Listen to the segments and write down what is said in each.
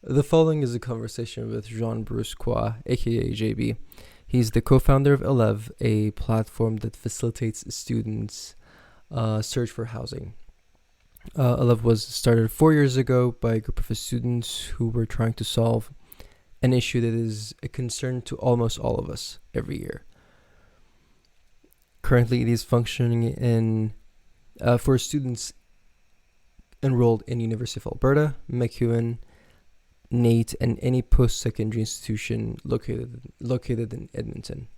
The following is a conversation with Jean-Bruce Koua, aka JB. He's the co-founder of Elev, a platform that facilitates students' search for housing. Elev was started 4 years ago by a group of students who were trying to solve an issue that is a concern to almost all of us every year. Currently, it is functioning for students enrolled in University of Alberta, MacEwan, NAIT, and any post-secondary institution located in Edmonton.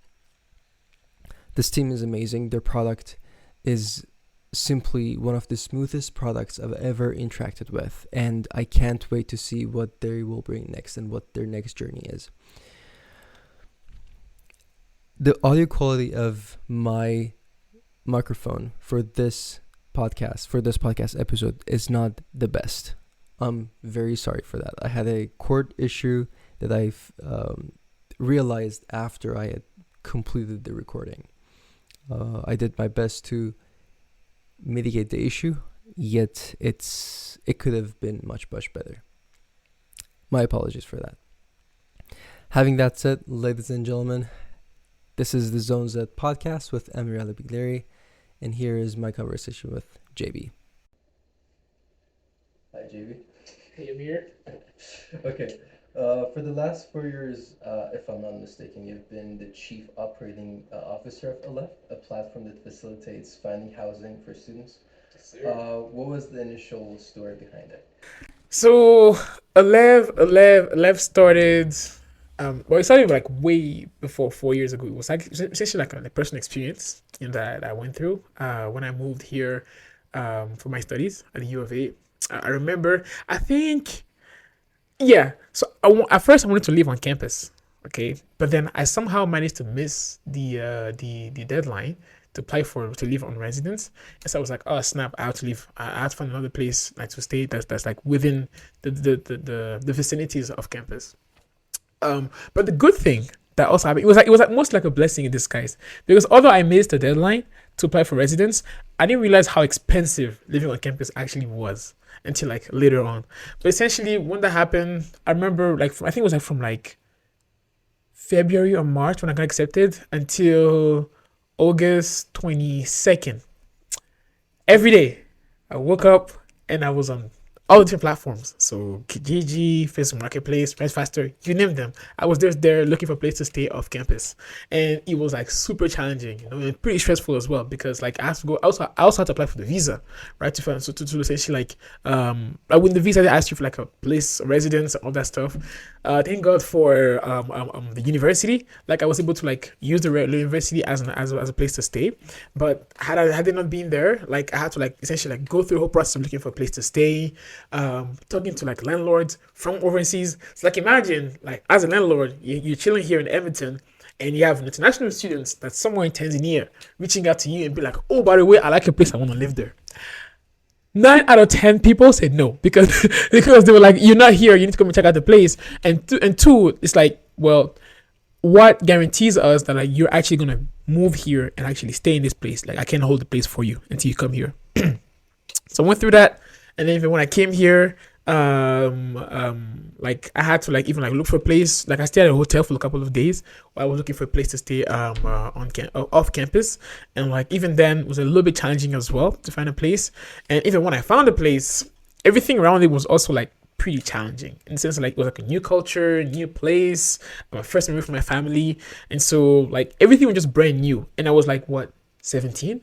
This team is amazing. Their product is simply one of the smoothest products I've ever interacted with, and I can't wait to see what they will bring next and what their next journey is. The audio quality of my microphone for this podcast episode is not the best. I'm very sorry for that. I had a cord issue that I've realized after I had completed the recording. I did my best to mitigate the issue, yet it could have been much better. My apologies for that. Having that said, ladies and gentlemen, this is the Zone Z podcast with Amirali Bigleri, and here is my conversation with JB. Hi, JB. Hey, Amir. Okay. For the last 4 years, if I'm not mistaken, you've been the Chief Operating Officer of Elev, a platform that facilitates finding housing for students. Yes, sir. What was the initial story behind it? So, Elev started. Well, it started like way before 4 years ago. It was like essentially like a personal experience that I went through when I moved here for my studies at the U of A. I remember, I think, yeah. So at first I wanted to live on campus, okay, but then I somehow managed to miss the deadline to apply to live on residence, and so I was like, oh snap, I have to leave. I have to find another place like to stay that's like within the vicinities of campus. But the good thing that also happened, it was almost like a blessing in disguise, because although I missed the deadline to apply for residence, I didn't realize how expensive living on campus actually was until like later on. But essentially, when that happened, I remember I think it was like from like February or March when I got accepted until August 22nd. Every day, I woke up and I was on all different platforms. So Kijiji, Facebook Marketplace, Rent Faster, you name them. I was just there looking for a place to stay off campus, and it was like super challenging, and pretty stressful as well, because like I have to go. I also had to apply for the visa, right? To essentially like when the visa they asked you for like a place, a residence, and all that stuff. Thank God for the university. Like I was able to like use the university as a place to stay. But had they not been there, like I had to like essentially like go through the whole process of looking for a place to stay, talking to like landlords from overseas. So like imagine like as a landlord, you're chilling here in Edmonton, and you have international students that's somewhere in Tanzania reaching out to you and be like, oh, by the way, I like your place, I want to live there. 9 out of 10 people said no, because because they were like, you're not here, you need to come and check out the place. And two, it's like, well, what guarantees us that like you're actually gonna move here and actually stay in this place? Like I can't hold the place for you until you come here. So I went through that, and then even when I came here, like I had to like even like look for a place. Like I stayed at a hotel for a couple of days while I was looking for a place to stay off campus, and like even then it was a little bit challenging as well to find a place. And even when I found a place, everything around it was also like pretty challenging in the sense of, like it was like a new culture, new place, my first memory from my family, and so like everything was just brand new. And I was like what 17,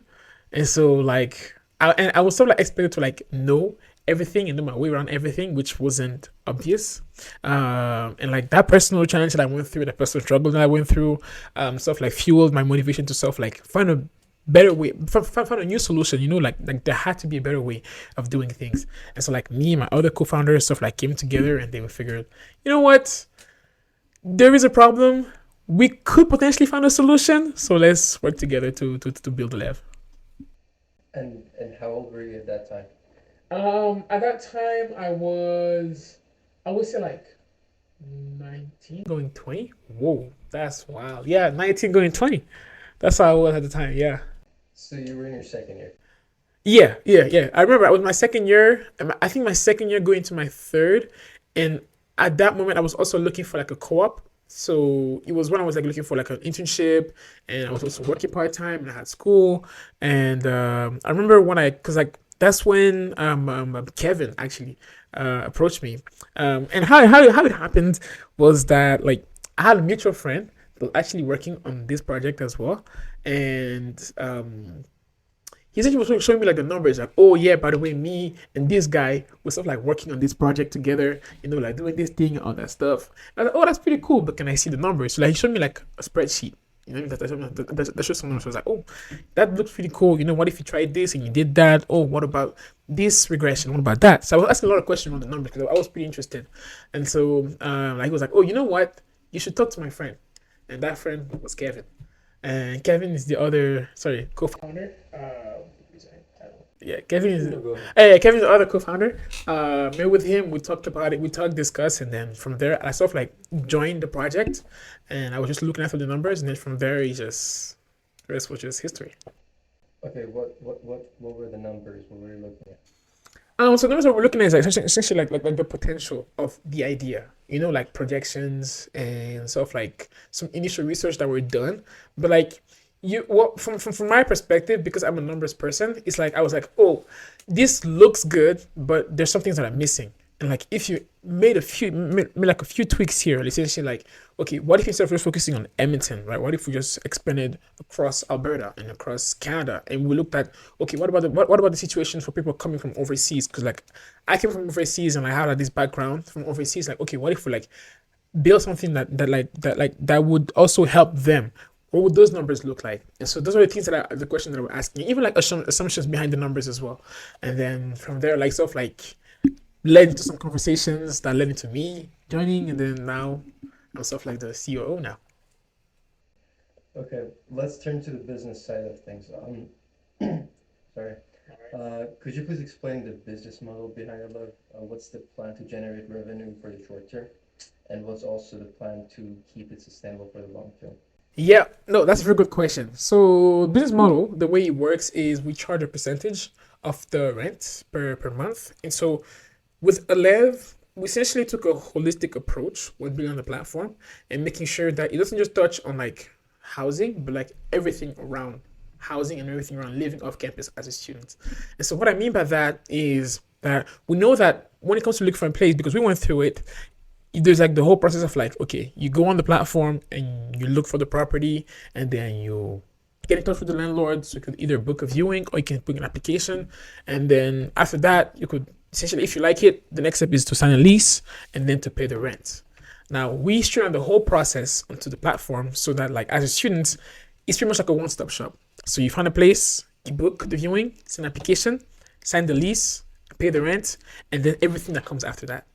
and so like I was sort of like expected to like know everything and know my way around everything, which wasn't obvious. And like that personal challenge that I went through, the personal struggle that I went through, sort of like fueled my motivation to sort of like find a better way, find a new solution. Like there had to be a better way of doing things. And so like me and my other co-founders sort of like came together, and they were figured, you know what, there is a problem. We could potentially find a solution. So let's work together to build a Elev. And how old were you at that time? At that time, I would say like 19 going 20. Whoa, that's wild. Yeah, 19 going 20. That's how I was at the time. Yeah. So you were in your second year. Yeah. I remember it was my second year. I think my second year going to my third, and at that moment, I was also looking for like a co-op. So it was when I was like looking for like an internship, and I was also working part time, and I had school. And I remember when cause like that's when Kevin actually approached me. And how it happened was that like I had a mutual friend that was actually working on this project as well, and he said he was showing me like the numbers, like, oh yeah, by the way, me and this guy were sort of like working on this project together, like doing this thing and all that stuff. And I was like, oh, that's pretty cool, but can I see the numbers? So like he showed me like a spreadsheet. That shows some numbers. So I was like, oh, that looks pretty cool. What if you tried this and you did that? Oh, what about this regression? What about that? So I was asking a lot of questions on the numbers because I was pretty interested. And so like he was like, oh, you know what? You should talk to my friend. And that friend was Kevin. And Kevin is the other, sorry, co-founder. Yeah, Kevin is. Kevin's the other co-founder. Met with him. We talked about it. We talked, discussed, and then from there, I sort of like joined the project, and I was just looking after the numbers, and then from there, the rest was just history. Okay, what were the numbers? What were you looking at? So the numbers that we're looking at is like essentially like the potential of the idea, like projections and sort of like some initial research that were done. But like from my perspective, because I'm a numbers person, it's like I was like, oh, this looks good, but there's some things that are missing. And like if you made like a few tweaks here, essentially like, okay, what if instead of just focusing on Edmonton, right? What if we just expanded across Alberta and across Canada, and we looked at, okay, what about the situation for people coming from overseas? Because like I came from overseas and I had like this background from overseas. Like, okay, what if we like build something that would also help them? What would those numbers look like? And so those are the things the questions that we're asking, even like assumptions behind the numbers as well. And then from there, like sort of like led into some conversations that led into me joining, and then now I'm sort of like the COO now. Okay, let's turn to the business side of things. Sorry. Could you please explain the business model behind Elev? What's the plan to generate revenue for the short term? And what's also the plan to keep it sustainable for the long term? Yeah, no, that's a very good question. So business model, the way it works is we charge a percentage of the rent per month. And so with Elev, we essentially took a holistic approach when building on the platform and making sure that it doesn't just touch on like housing, but like everything around housing and everything around living off campus as a student. And so what I mean by that is that we know that when it comes to looking for a place, because we went through it, there's like the whole process of like, okay, you go on the platform and you look for the property, and then you get in touch with the landlord. So you could either book a viewing or you can book an application. And then after that, you could essentially, if you like it, the next step is to sign a lease and then to pay the rent. Now we streamline the whole process onto the platform so that like as a student, it's pretty much like a one-stop shop. So you find a place, you book the viewing, send an application, sign the lease, pay the rent, and then everything that comes after that.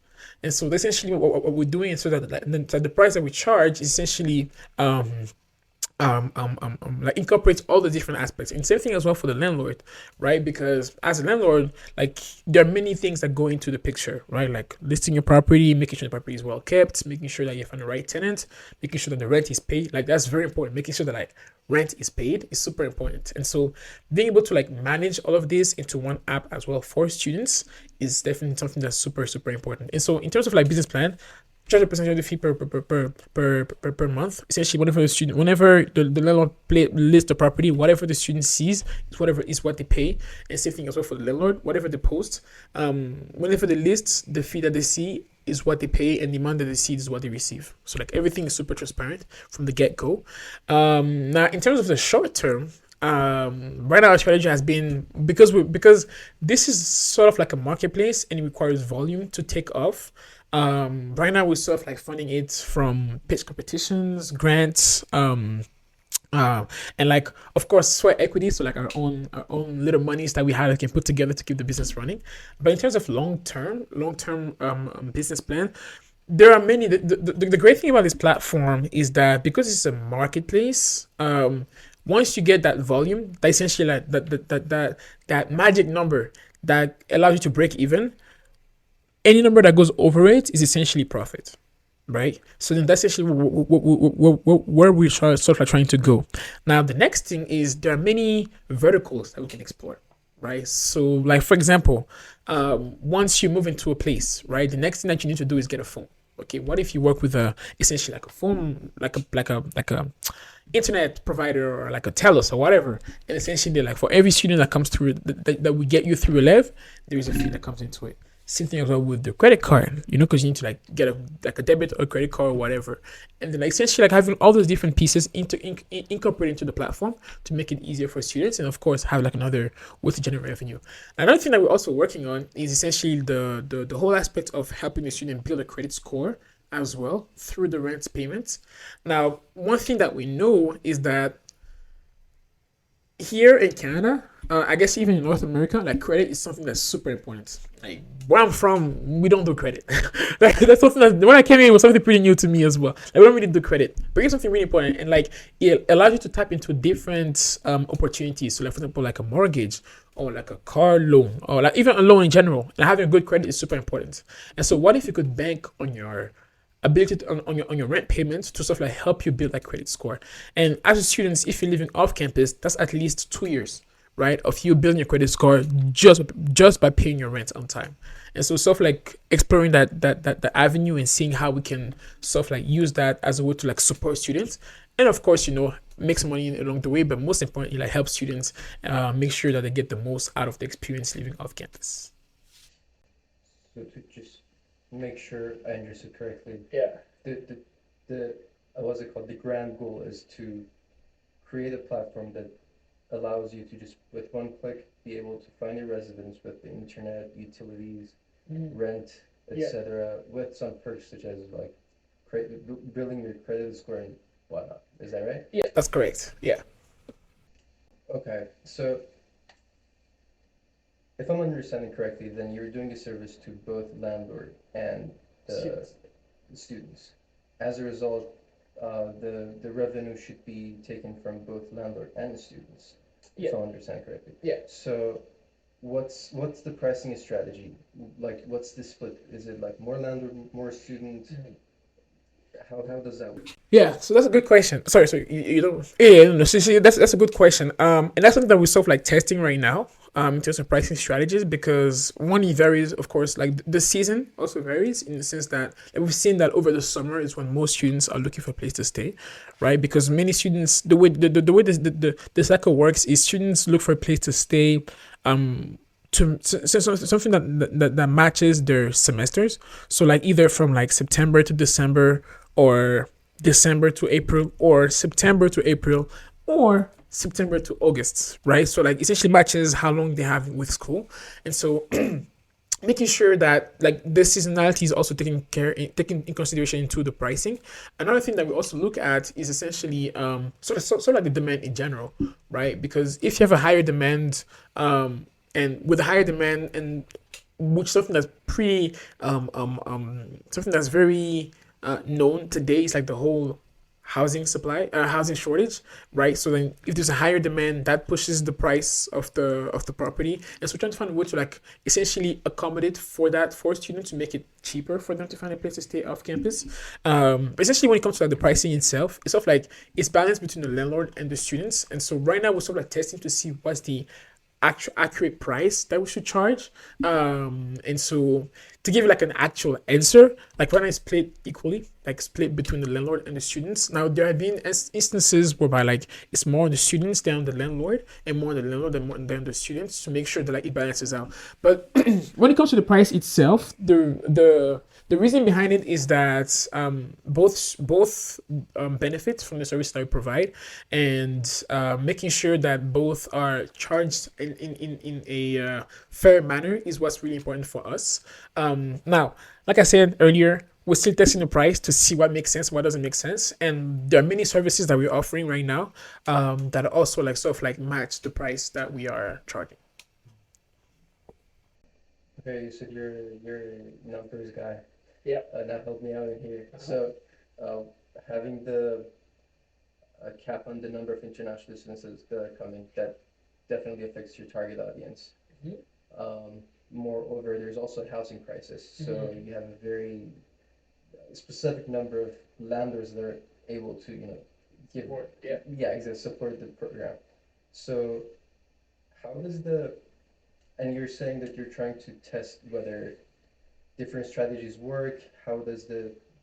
And so essentially what we're doing is so that the price that we charge is essentially like incorporates all the different aspects, and same thing as well for the landlord, right? Because as a landlord, like there are many things that go into the picture, right? Like listing your property, making sure the property is well kept, making sure that you find the right tenant, making sure that the rent is paid. Like that's very important. Making sure that like rent is paid is super important. And so being able to like manage all of this into one app as well for students is definitely something that's super important. And so in terms of like business plan, charge a percentage of the fee per month. Essentially, whenever the landlord lists the property, whatever the student sees is what they pay. And same thing as well for the landlord. Whatever they post, whenever they list, the fee that they see is what they pay, and the amount that they see is what they receive. So like everything is super transparent from the get go. Now in terms of the short term. Right now our strategy has been because this is sort of like a marketplace and it requires volume to take off. Right now we're sort of like funding it from pitch competitions, grants, and like of course sweat equity, so like our own little monies that we have that can put together to keep the business running. But in terms of long term business plan, there are many. The great thing about this platform is that because it's a marketplace, once you get that volume, that essentially like that magic number that allows you to break even, any number that goes over it is essentially profit, right? So then that's actually where we sort of like trying to go. Now the next thing is there are many verticals that we can explore, right? So like for example, once you move into a place, right, the next thing that you need to do is get a phone. Okay, what if you work with a essentially like a phone, like a internet provider or like a TELUS or whatever, and essentially like for every student that comes through that we get you through Elev, there is a fee that comes into it. Same thing as well with the credit card, because you need to like get a debit or credit card or whatever, and then like essentially like having all those different pieces incorporate into the platform to make it easier for students, and of course have like another way to generate revenue. Another thing that we're also working on is essentially the whole aspect of helping the student build a credit score as well through the rent payments. Now, one thing that we know is that here in Canada, I guess even in North America, like credit is something that's super important. Like where I'm from, we don't do credit. Like that's something that when I came in, it was something pretty new to me as well. Like we don't really do credit, but it's something really important, and like it allows you to tap into different opportunities. So, like for example, like a mortgage or like a car loan or like even a loan in general. And having good credit is super important. And so, what if you could bank on your ability on your rent payments to sort of like help you build that credit score. And as students, if you're living off campus, that's at least 2 years, right, of you building your credit score just by paying your rent on time. And so sort of like exploring that avenue and seeing how we can sort of like use that as a way to like support students. And of course, make some money along the way, but most importantly, like help students make sure that they get the most out of the experience living off campus. So to just make sure I understood correctly, Yeah. the the what's it called? The grand goal is to create a platform that allows you to just with one click be able to find a residence with the internet, utilities, rent, Yeah. etc., with some perks such as like building your credit score and whatnot. Is that right? Yeah, that's correct. Yeah. Okay, so if I'm understanding correctly, then you're doing a service to both landlord and the Students. students. As a result, the revenue should be taken from both landlord and the students, Yeah. if I understand correctly. Yeah. So, what's the pricing strategy? Like, what's the split? Is it like more landlord, more student? How does that work? Yeah, so that's a good question. Sorry, so you don't. Yeah, no, so that's a good question. And that's something that we're sort of like testing right now. In terms of pricing strategies, because one it varies, of course, like the season also varies in the sense that like, we've seen that over the summer is when most students are looking for a place to stay, right? Because many students, the way the cycle works is students look for a place to stay, something that matches their semesters. So like either from like September to December or December to April or September to April or September to August, right? So like essentially matches how long they have with school. And so making sure that like the seasonality is also taken in consideration into the pricing. Another thing that we also look at is essentially sort of like the demand in general, right? Because if you have a higher demand, and with a higher demand and which something that's pretty something that's very known today is like the whole housing shortage, right? So then if there's a higher demand, that pushes the price of the property, and so we're trying to find a way to like essentially accommodate for that for students to make it cheaper for them to find a place to stay off campus. But essentially when it comes to like the pricing itself, it's sort of like it's balanced between the landlord and the students, and so right now we're sort of like testing to see what's the accurate price that we should charge. And so to give like an actual answer, like when I split equally, like split between the landlord and the students. Now there have been instances whereby like it's more on the students than the landlord, and more on the landlord than the students to make sure that like it balances out. But when it comes to the price itself, the reason behind it is that both benefit from the service that we provide, and making sure that both are charged in a fair manner is what's really important for us. Now, like I said earlier, we're still testing the price to see what makes sense, what doesn't make sense, and there are many services that we're offering right now that are also like sort of like match the price that we are charging. Okay, you said you're a numbers guy. Yeah. That helped me out in here. So, uh, having the cap on the number of international students that are coming, that definitely affects your target audience. Mhm. Moreover, there's also a housing crisis, so Mhm. you have a very specific number of landlords that are able to, give, Support, yeah. yeah, exactly, support the program. So, how does and you're saying that you're trying to test whether different strategies work. How does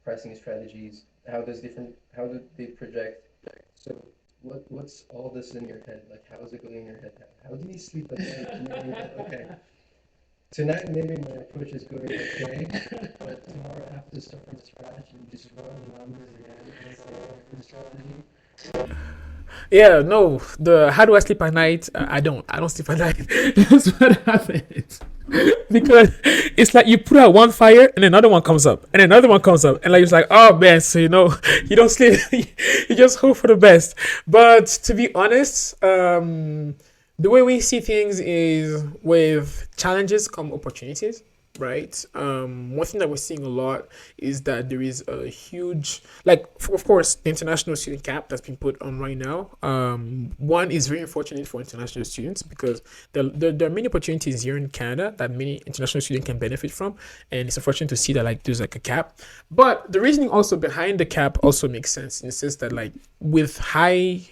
pricing strategies? How do they project? So what's all this in your head? Like, how is it going in your head? How do you sleep at night? Knowing that, okay, tonight maybe my approach is going okay, but tomorrow I have to start from scratch and just run the numbers again and say, the strategy. Yeah, no. The how do I sleep at night? I don't. I don't sleep at night. That's what happens. Because it's like you put out one fire and another one comes up and another one comes up and like it's like, oh man, so you don't sleep. You just hope for the best. But to be honest, the way we see things is with challenges come opportunities, right? One thing that we're seeing a lot is that there is a huge, like, of course, the international student cap that's been put on right now. One is very unfortunate for international students because there are many opportunities here in Canada that many international students can benefit from, and it's unfortunate to see that like there's like a cap. But the reasoning also behind the cap also makes sense in the sense that like with high,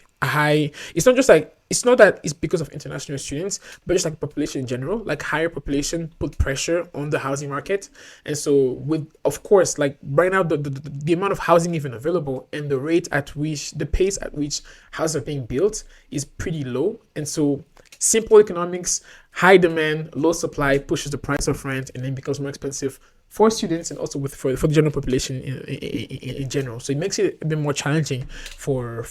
it's not just like it's not that it's because of international students, but just like population in general, like higher population put pressure on the housing market. And so with, of course, like right now, the amount of housing even available and the pace at which houses are being built is pretty low. And so simple economics, high demand, low supply pushes the price of rent and then becomes more expensive for students and also for the general population in general. So it makes it a bit more challenging for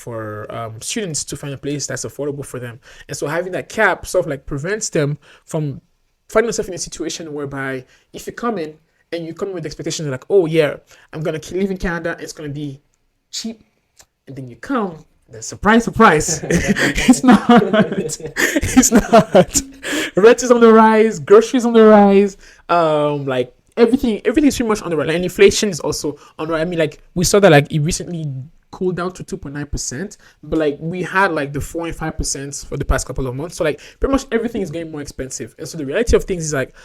students to find a place that's affordable for them. And so having that cap sort of like prevents them from finding themselves in a situation whereby if you come in and you come in with the expectation like, oh yeah, I'm going to live in Canada, it's going to be cheap. And then you come, then surprise, it's not. It's not. Rent is on the rise, groceries on the rise, like everything is pretty much on the rise. And inflation is also on the rise. I mean, like we saw that like it recently cooled down to 2.9%, but like we had like the 4 and 5% for the past couple of months. So like pretty much everything is getting more expensive. And so the reality of things is like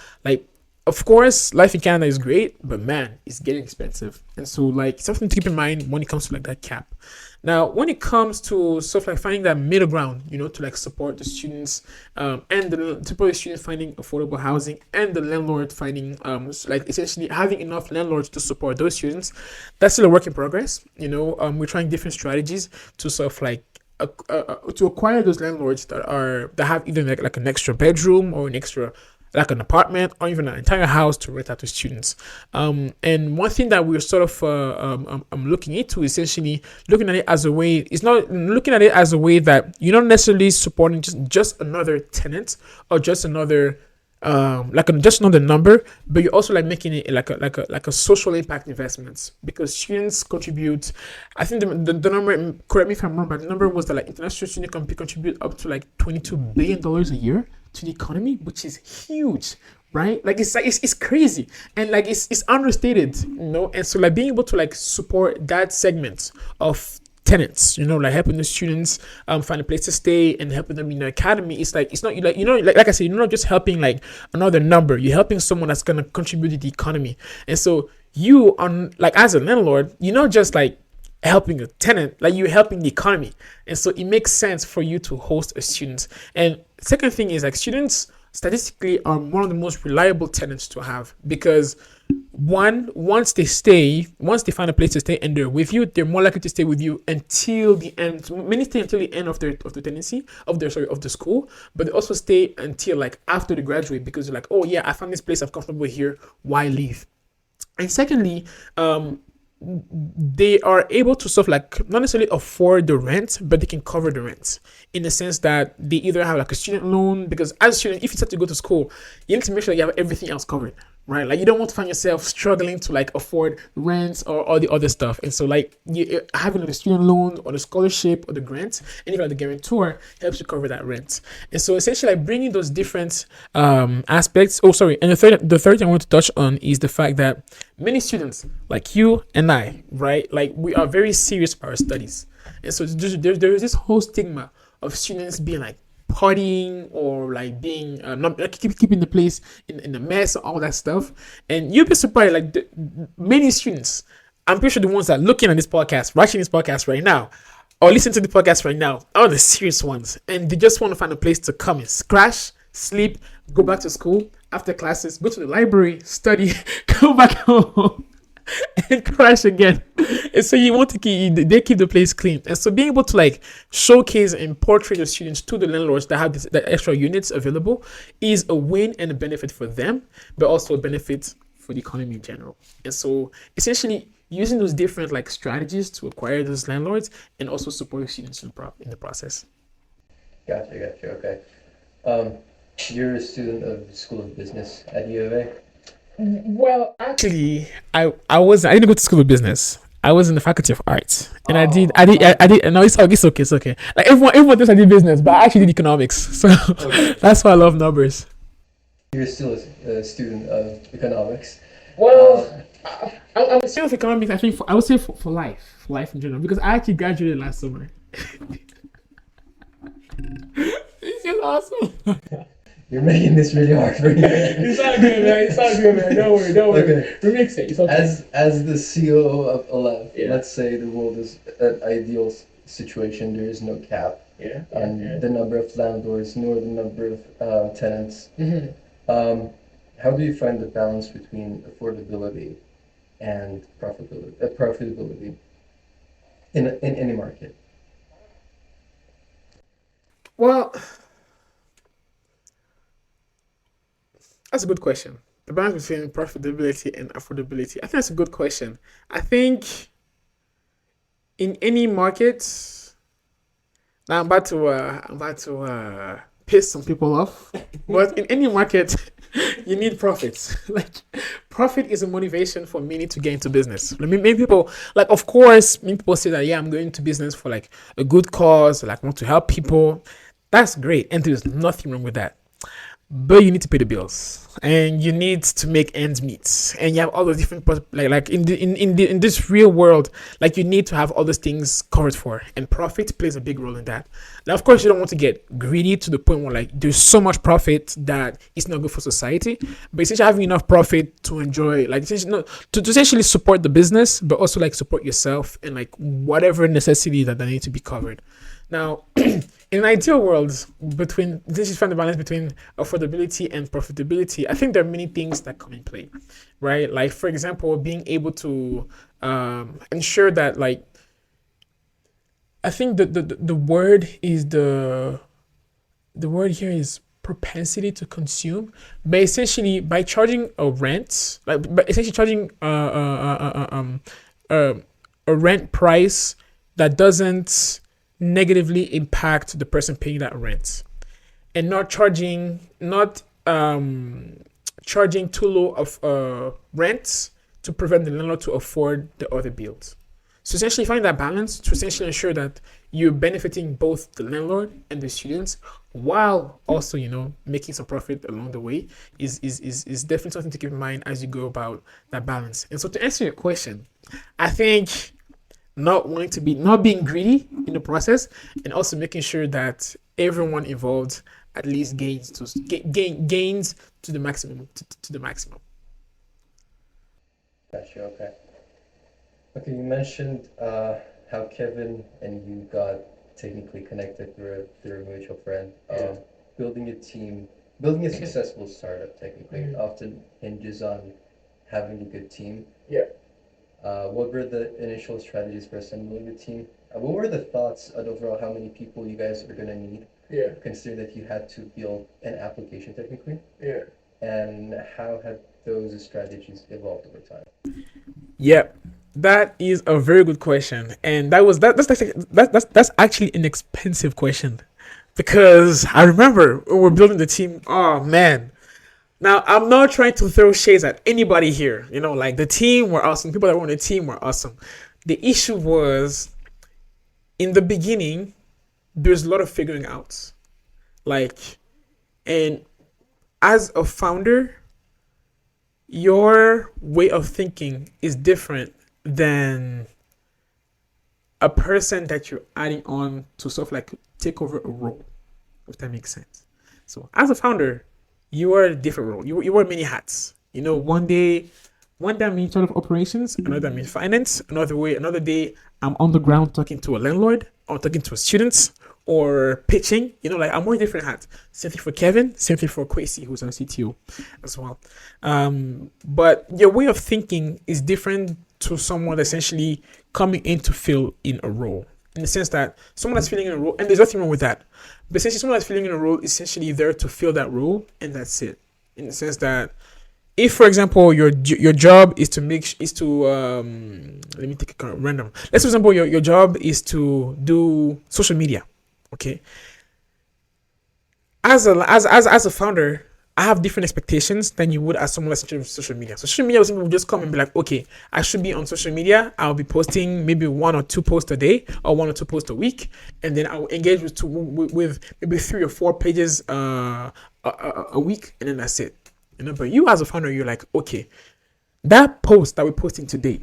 of course, life in Canada is great, but man, it's getting expensive. And so like something to keep in mind when it comes to like that cap. Now, when it comes to sort of like finding that middle ground, to like support the students, and the support the students finding affordable housing, and the landlord finding like essentially having enough landlords to support those students, that's still a work in progress. We're trying different strategies to sort of like to acquire those landlords that have either like an extra bedroom or an extra like an apartment or even an entire house to rent out to students. And one thing that we're sort of looking into is essentially looking at it as a way, it's not looking at it as a way that you're not necessarily supporting just another tenant or just another just another number, but you're also like making it like a social impact investments because students contribute. I think the number, correct me if I'm wrong, but the number was that like international students contribute up to like $22 billion a year to the economy, which is huge, right? Like it's crazy and like it's understated, and so like being able to like support that segment of tenants, like helping the students find a place to stay and helping them in the academy. It's like it's not like I said, you're not just helping like another number, you're helping someone that's gonna contribute to the economy. And so you on like as a landlord, you're not just like helping a tenant, like you're helping the economy. And so it makes sense for you to host a student. And second thing is like students statistically are one of the most reliable tenants to have because once they find a place to stay and they're with you, they're more likely to stay with you until the end. Many stay until the end of the tenancy of the school, but they also stay until like after they graduate because they're like, oh yeah, I found this place, I'm comfortable here, why leave? And secondly, they are able to sort of like not necessarily afford the rent, but they can cover the rent in the sense that they either have like a student loan, because as a student, if you start to go to school, you need to make sure you have everything else covered, right? Like you don't want to find yourself struggling to like afford rent or all the other stuff. And so like you having like the student loan or the scholarship or the grant and even like the guarantor helps you cover that rent. And so essentially like bringing those different aspects. Oh, sorry. And the third thing I want to touch on is the fact that many students like you and I, right? Like we are very serious about our studies. And so there is this whole stigma of students being like partying or like being not keeping the place in a mess, all that stuff. And you'll be surprised, like many students, I'm pretty sure the ones that are looking at this podcast, watching this podcast right now, or listening to the podcast right now, are the serious ones, and they just want to find a place to come and crash, sleep, go back to school after classes, go to the library, study, go back home. and crash again. And so you want to they keep the place clean. And so being able to like showcase and portray the students to the landlords that have the extra units available is a win and a benefit for them, but also a benefit for the economy in general. And so essentially using those different like strategies to acquire those landlords and also support the students in the process. Gotcha. Okay. You're a student of the School of Business at U of A. Well, actually, I didn't go to school of business. I was in the faculty of arts, and I did. No, it's okay. Like everyone thinks I did business, but I actually did economics. So Okay. that's why I love numbers. You're still a student of economics. Well, I would say of economics. I think I would say for life in general, because I actually graduated last summer. This is awesome. You're making this really hard for me. It's all good, man. Don't worry. Okay. We mix it. It's okay. As the COO of Elev, Yeah. let's say the world is an ideal situation. There is no cap on the number of landlords nor the number of tenants. Mm-hmm. How do you find the balance between affordability and profitability in any market? Well, that's a good question. The balance between profitability and affordability. I think that's a good question. I think in any market, now I'm about to piss some people off, but in any market, you need profits. Like, profit is a motivation for many to get into business. I mean, many people, like, of course, many people say that, yeah, I'm going into business for like a good cause, like, want to help people. That's great, and there's nothing wrong with that. But you need to pay the bills, and you need to make ends meet, and you have all those different like in this real world, like you need to have all those things covered for, and profit plays a big role in that. Now, of course, you don't want to get greedy to the point where like there's so much profit that it's not good for society, but essentially having enough profit to enjoy, like to essentially support the business, but also like support yourself and like whatever necessity that need to be covered. Now, in an ideal world, this is find the balance between affordability and profitability. I think there are many things that come in play, right? Like, for example, being able to ensure that, like, I think the word is the word here is propensity to consume, but essentially by charging a rent, like, but essentially charging a rent price that doesn't negatively impact the person paying that rent, and not charging too low of rent to prevent the landlord to afford the other bills. So essentially find that balance to essentially ensure that you're benefiting both the landlord and the students, while also, making some profit along the way is definitely something to keep in mind as you go about that balance. And so to answer your question, I think not being greedy in the process, and also making sure that everyone involved at least gains to the maximum. To the maximum. Gotcha. Okay. Okay. You mentioned how Kevin and you got technically connected through a mutual friend. Building a successful startup technically often hinges on having a good team. Yeah. What were the initial strategies for assembling the team? What were the thoughts on overall how many people you guys are going to need? Yeah. Consider that you had to build an application technically. Yeah. And how have those strategies evolved over time? Yeah. That is a very good question, and that's actually an expensive question, because I remember when we're building the team. Oh man! Now I'm not trying to throw shades at anybody here. Like, the team were awesome. People that were on the team were awesome. The issue was, in the beginning, there's a lot of figuring out. Like, and as a founder, your way of thinking is different than a person that you're adding on to sort of like take over a role, if that makes sense. So as a founder, you are a different role. You wear many hats. One day I'm in charge of operations, another I'm in finance, another day I'm on the ground talking to a landlord or talking to students, or pitching. Like I'm wearing different hats. Same thing for Kevin, same thing for Kwesi, who's our CTO as well. But your way of thinking is different to someone essentially coming in to fill in a role. In the sense that someone that's filling in a role, and there's nothing wrong with that, but essentially someone that's filling in a role is essentially there to fill that role, and that's it. In the sense that if, for example, your job is to let me take a kind of random. Let's, for example, your job is to do social media, okay? As a founder, I have different expectations than you would as someone that's in social media. So social media will just come and be like, okay, I should be on social media. I'll be posting maybe 1 or 2 posts a day or 1 or 2 posts a week, and then I will engage with maybe 3 or 4 pages a week, and then that's it. But you as a founder, you're like, okay, that post that we're posting today,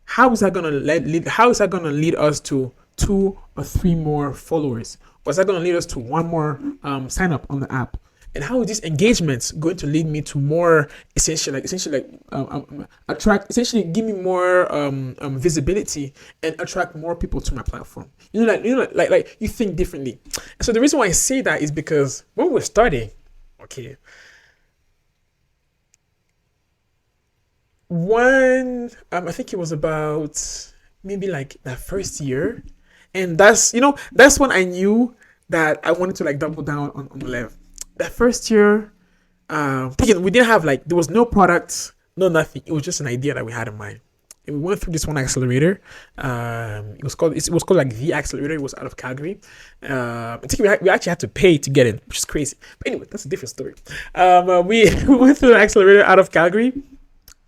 how is that gonna lead us to 2 or 3 more followers? Or is that gonna lead us to 1 more sign up on the app? And how is this engagement going to lead me to more essentially give me more visibility and attract more people to my platform? Like you think differently. And so the reason why I say that is because when we're starting, okay, I think it was about maybe like that first year, and that's when I knew that I wanted to like double down on Elev. That first year, we didn't have there was no product, no nothing. It was just an idea that we had in mind, and we went through this one accelerator. It was called like the accelerator. It was out of Calgary. I think we actually had to pay to get in, which is crazy. But anyway, that's a different story. We went through an accelerator out of Calgary.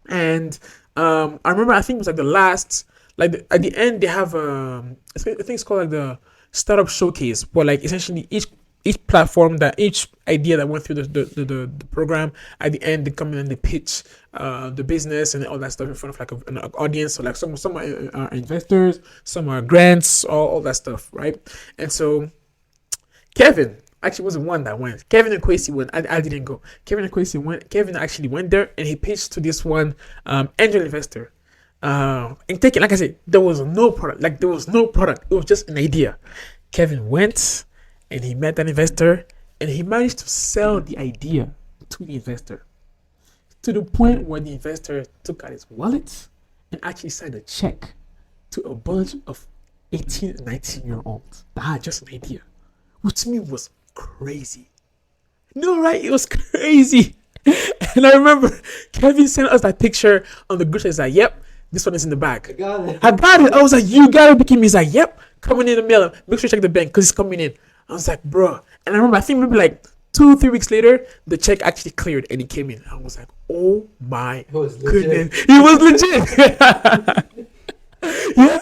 And I remember, I think it was like the last, at the end they have I think it's called like the startup showcase, where like essentially each platform, that each idea that went through the program, at the end they come in and they pitch the business and all that stuff in front of like an audience. So like some are investors, some are grants, all that stuff, right? And so Kevin actually was the one that went. Kevin and Kwesi went. I didn't go. Kevin and Kwesi went. Kevin actually went there and he pitched to this one angel investor. And taking, like I said, there was no product. It was just an idea. Kevin went and he met an investor and he managed to sell the idea to the investor, to the point where the investor took out his wallet and actually signed a check to a bunch of 18 and 19-year-olds that had just an idea, which to me was crazy. No, right? It was crazy. And I remember Kevin sent us that picture on the group. He's like, yep, this one is in the bag. I got it. I was like, you got it. He's like, yep, coming in the mail. Make sure you check the bank because it's coming in. I was like, bro. And I remember, I think maybe like 2-3 weeks later, the check actually cleared and it came in. I was like, oh my goodness. It was legit. Yeah.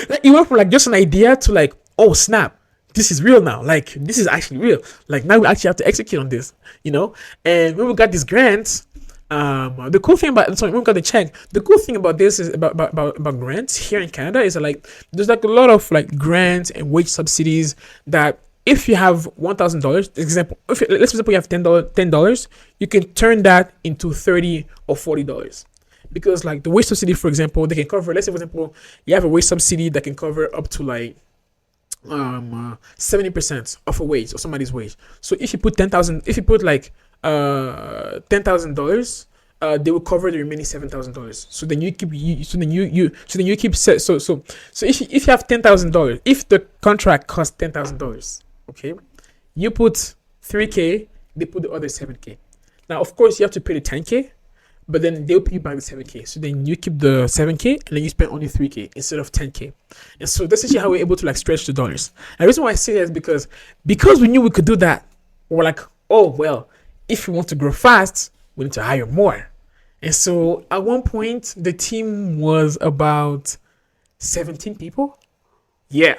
Like, it went from like just an idea to like, oh snap, this is real now. Like, this is actually real. Like, now we actually have to execute on this, And when we got these grants, the cool thing about, when we got the check, the cool thing about this is about grants here in Canada is that, like, there's like a lot of like grants and wage subsidies that if you have $1,000, example, let's for example you have $10, you can turn that into $30 or $40. Because like the wage subsidy, for example, they can cover, let's say for example, you have a wage subsidy that can cover up to like 70% of a wage or somebody's wage. So if you put like $10,000, they will cover the remaining $7,000. So then you keep if you have $10,000, if the contract costs $10,000, okay, you put $3,000, they put the other $7,000. Now of course you have to pay the $10,000, but then they'll pay you back the $7,000. So then you keep the $7,000 and then you spend only $3,000 instead of $10,000. And so that's actually how we're able to like stretch the dollars. And the reason why I say that is because we knew we could do that. We're like, oh well, if we want to grow fast, we need to hire more. And so at one point the team was about 17 people. Yeah.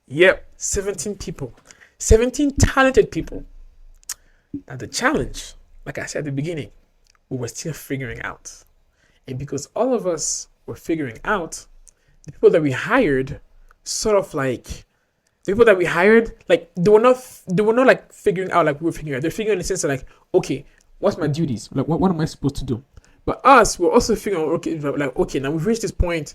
Yep. 17 people. 17 talented people. Now the challenge, like I said at the beginning, we were still figuring out. And because all of us were figuring out, the people that we hired they were not like figuring out like we were figuring out. They're figuring in the sense of like, okay, what's my duties? Like what am I supposed to do? But us, we're also figuring out, okay, now we've reached this point.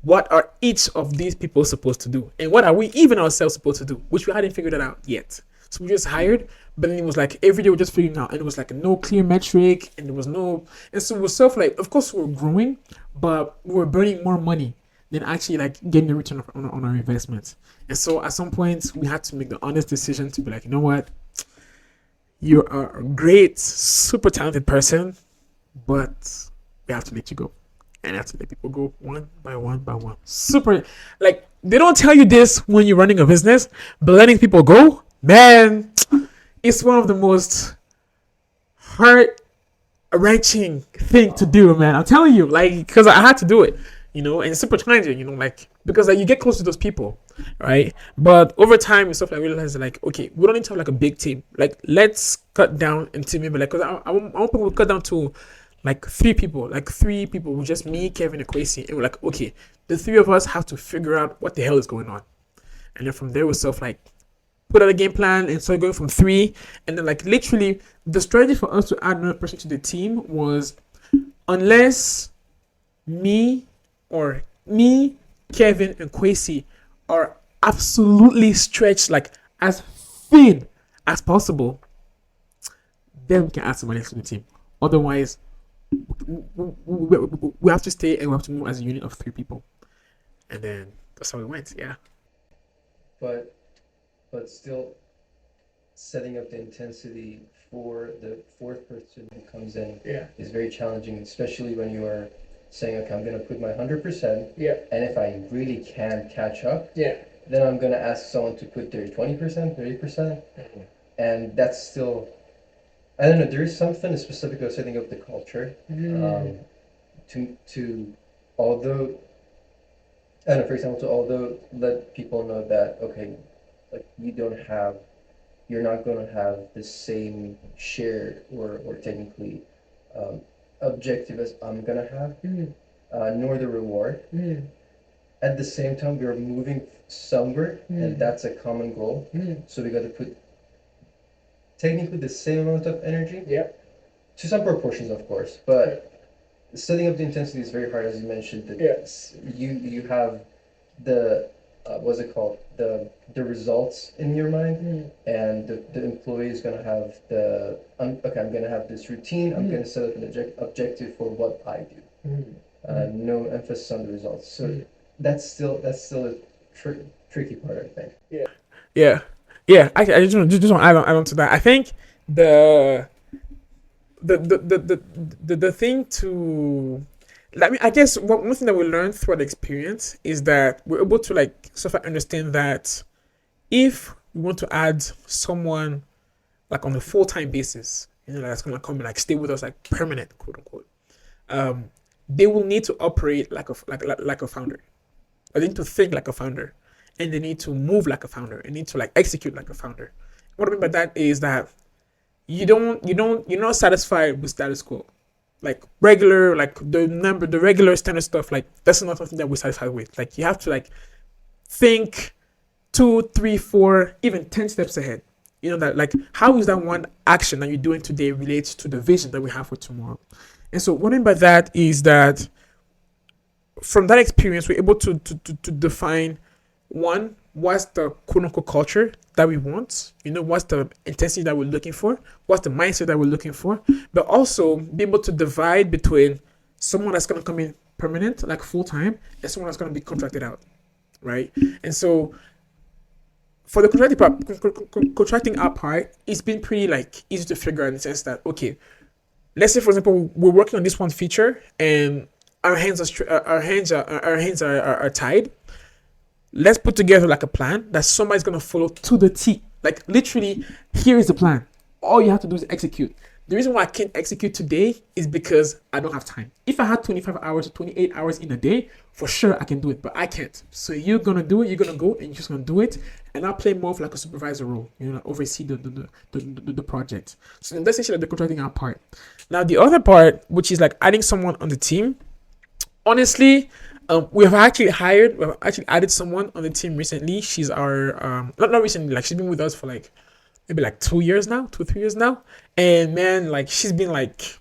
What are each of these people supposed to do? And what are we even ourselves supposed to do? Which we hadn't figured that out yet. So we just hired, but then it was like every day we're just figuring out, and it was like no clear metric, and there was no, and so we're like, of course we're growing, but we're burning more money than actually like getting the return on our investments. And so at some point we had to make the honest decision to be like, you know what, you are a great, super talented person, but we have to let you go. And I have to let people go one by one by one. Super, like, they don't tell you this when you're running a business, but letting people go, man, it's one of the most heart-wrenching thing to do, man. I'm telling you, like, because I had to do it, and it's super challenging, like, because like you get close to those people, right? But over time and stuff, I realized like, okay, we don't need to have like a big team. Like, let's cut down into maybe like, because I want people to cut down to like three people, with just me, Kevin, and Kwesi, and we're like, okay, the three of us have to figure out what the hell is going on, and then from there we sort of like put out a game plan and started going from three, and then like literally the strategy for us to add another person to the team was, unless me, Kevin, and Kwesi are absolutely stretched like as thin as possible, then we can add somebody else to the team. Otherwise, we have to stay and we have to move as a unit of three people, and then that's how it went. Yeah. But still, setting up the intensity for the fourth person who comes in is very challenging, especially when you are saying, okay, I'm going to put my 100%, and if I really can catch up, then I'm going to ask someone to put their 20%, 30%, and that's still, I don't know, there is something specific about setting up the culture, to although, I don't know, for example, to although let people know that, okay, like you're not going to have the same share or technically objective as I'm going to have, nor the reward. At the same time, we are moving somewhere, and that's a common goal. So we got to put technically the same amount of energy, to some proportions, of course, but setting up the intensity is very hard, as you mentioned. That you have the what's it called, the results in your mind, and the employee is going to have okay, I'm going to have this routine, I'm going to set up an objective for what I do, no emphasis on the results. So that's still a tricky part, I think. I just want to add on to that. I think the thing to, I guess one thing that we learned throughout the experience is that we're able to like sort of understand that if we want to add someone like on a full-time basis, that's gonna come and like stay with us like permanent, quote unquote, they will need to operate like a founder. They need to think like a founder, and they need to move like a founder, and need to like execute like a founder. What I mean by that is that you're not satisfied with status quo, like regular, like the regular standard stuff. Like, that's not something that we're satisfied with. Like, you have to like think 2, 3, 4, even 10 steps ahead. That like, how is that one action that you're doing today relates to the vision that we have for tomorrow? And so what I mean by that is that from that experience, we're able to define, one, what's the quote unquote culture that we want, what's the intensity that we're looking for, what's the mindset that we're looking for, but also be able to divide between someone that's going to come in permanent, like full time, and someone that's going to be contracted out, right? And so for the contracting out part, it's been pretty like easy to figure out, in the sense that, okay, let's say for example we're working on this one feature and our hands are tied. Let's put together like a plan that somebody's gonna follow to the T. Like, literally, here is the plan. All you have to do is execute. The reason why I can't execute today is because I don't have time. If I had 25 hours or 28 hours in a day, for sure I can do it, but I can't. So you're gonna do it. You're gonna go and you're just gonna do it, and I'll play more of like a supervisor role. Oversee the project. So that's actually like the contracting out part. Now the other part, which is like adding someone on the team. Honestly, we've actually added someone on the team recently. She's our not recently, like she's been with us for like maybe like 2 years now, 2-3 years now. And man, like she's been like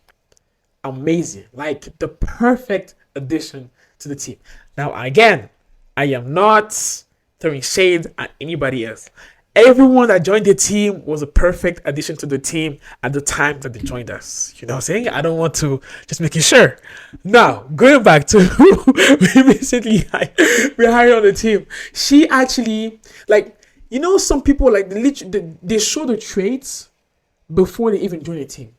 amazing, like the perfect addition to the team. Now, again, I am not throwing shade at anybody else. Everyone that joined the team was a perfect addition to the team at the time that they joined us. You know what I'm saying? I don't want to, just making sure. Now, going back to who we basically we hired on the team. She actually, like, you know, some people, like, they show the traits before they even join the team.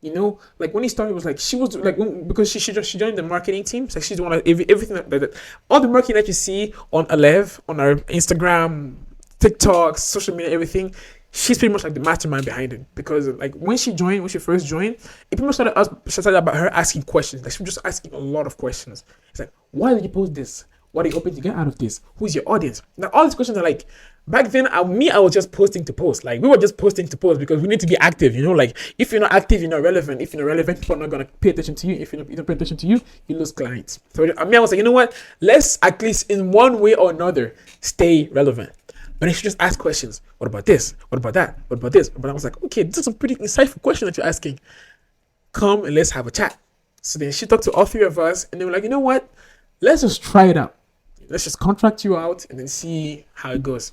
You know, like when he started, it was like she was like because she joined the marketing team. So she's the one everything that all the marketing that you see on Elev, on our Instagram, TikTok, social media, everything. She's pretty much like the mastermind behind it, because like when she first joined, it pretty much started about her asking questions. Like she was just asking a lot of questions. It's like, why did you post this? What are you hoping to get out of this? Who's your audience? Now all these questions are like, back then, I was just posting to post. Like, we were just posting to post because we need to be active, you know? Like, if you're not active, you're not relevant. If you're not relevant, people are not going to pay attention to you. If you don't pay attention to you, you lose clients. So, I was like, you know what? Let's at least in one way or another stay relevant. But then she just ask questions. What about this? What about that? What about this? But I was like, okay, this is a pretty insightful question that you're asking. Come and let's have a chat. So then she talked to all three of us, and they were like, you know what? Let's just try it out. Let's just contract you out and then see how it goes.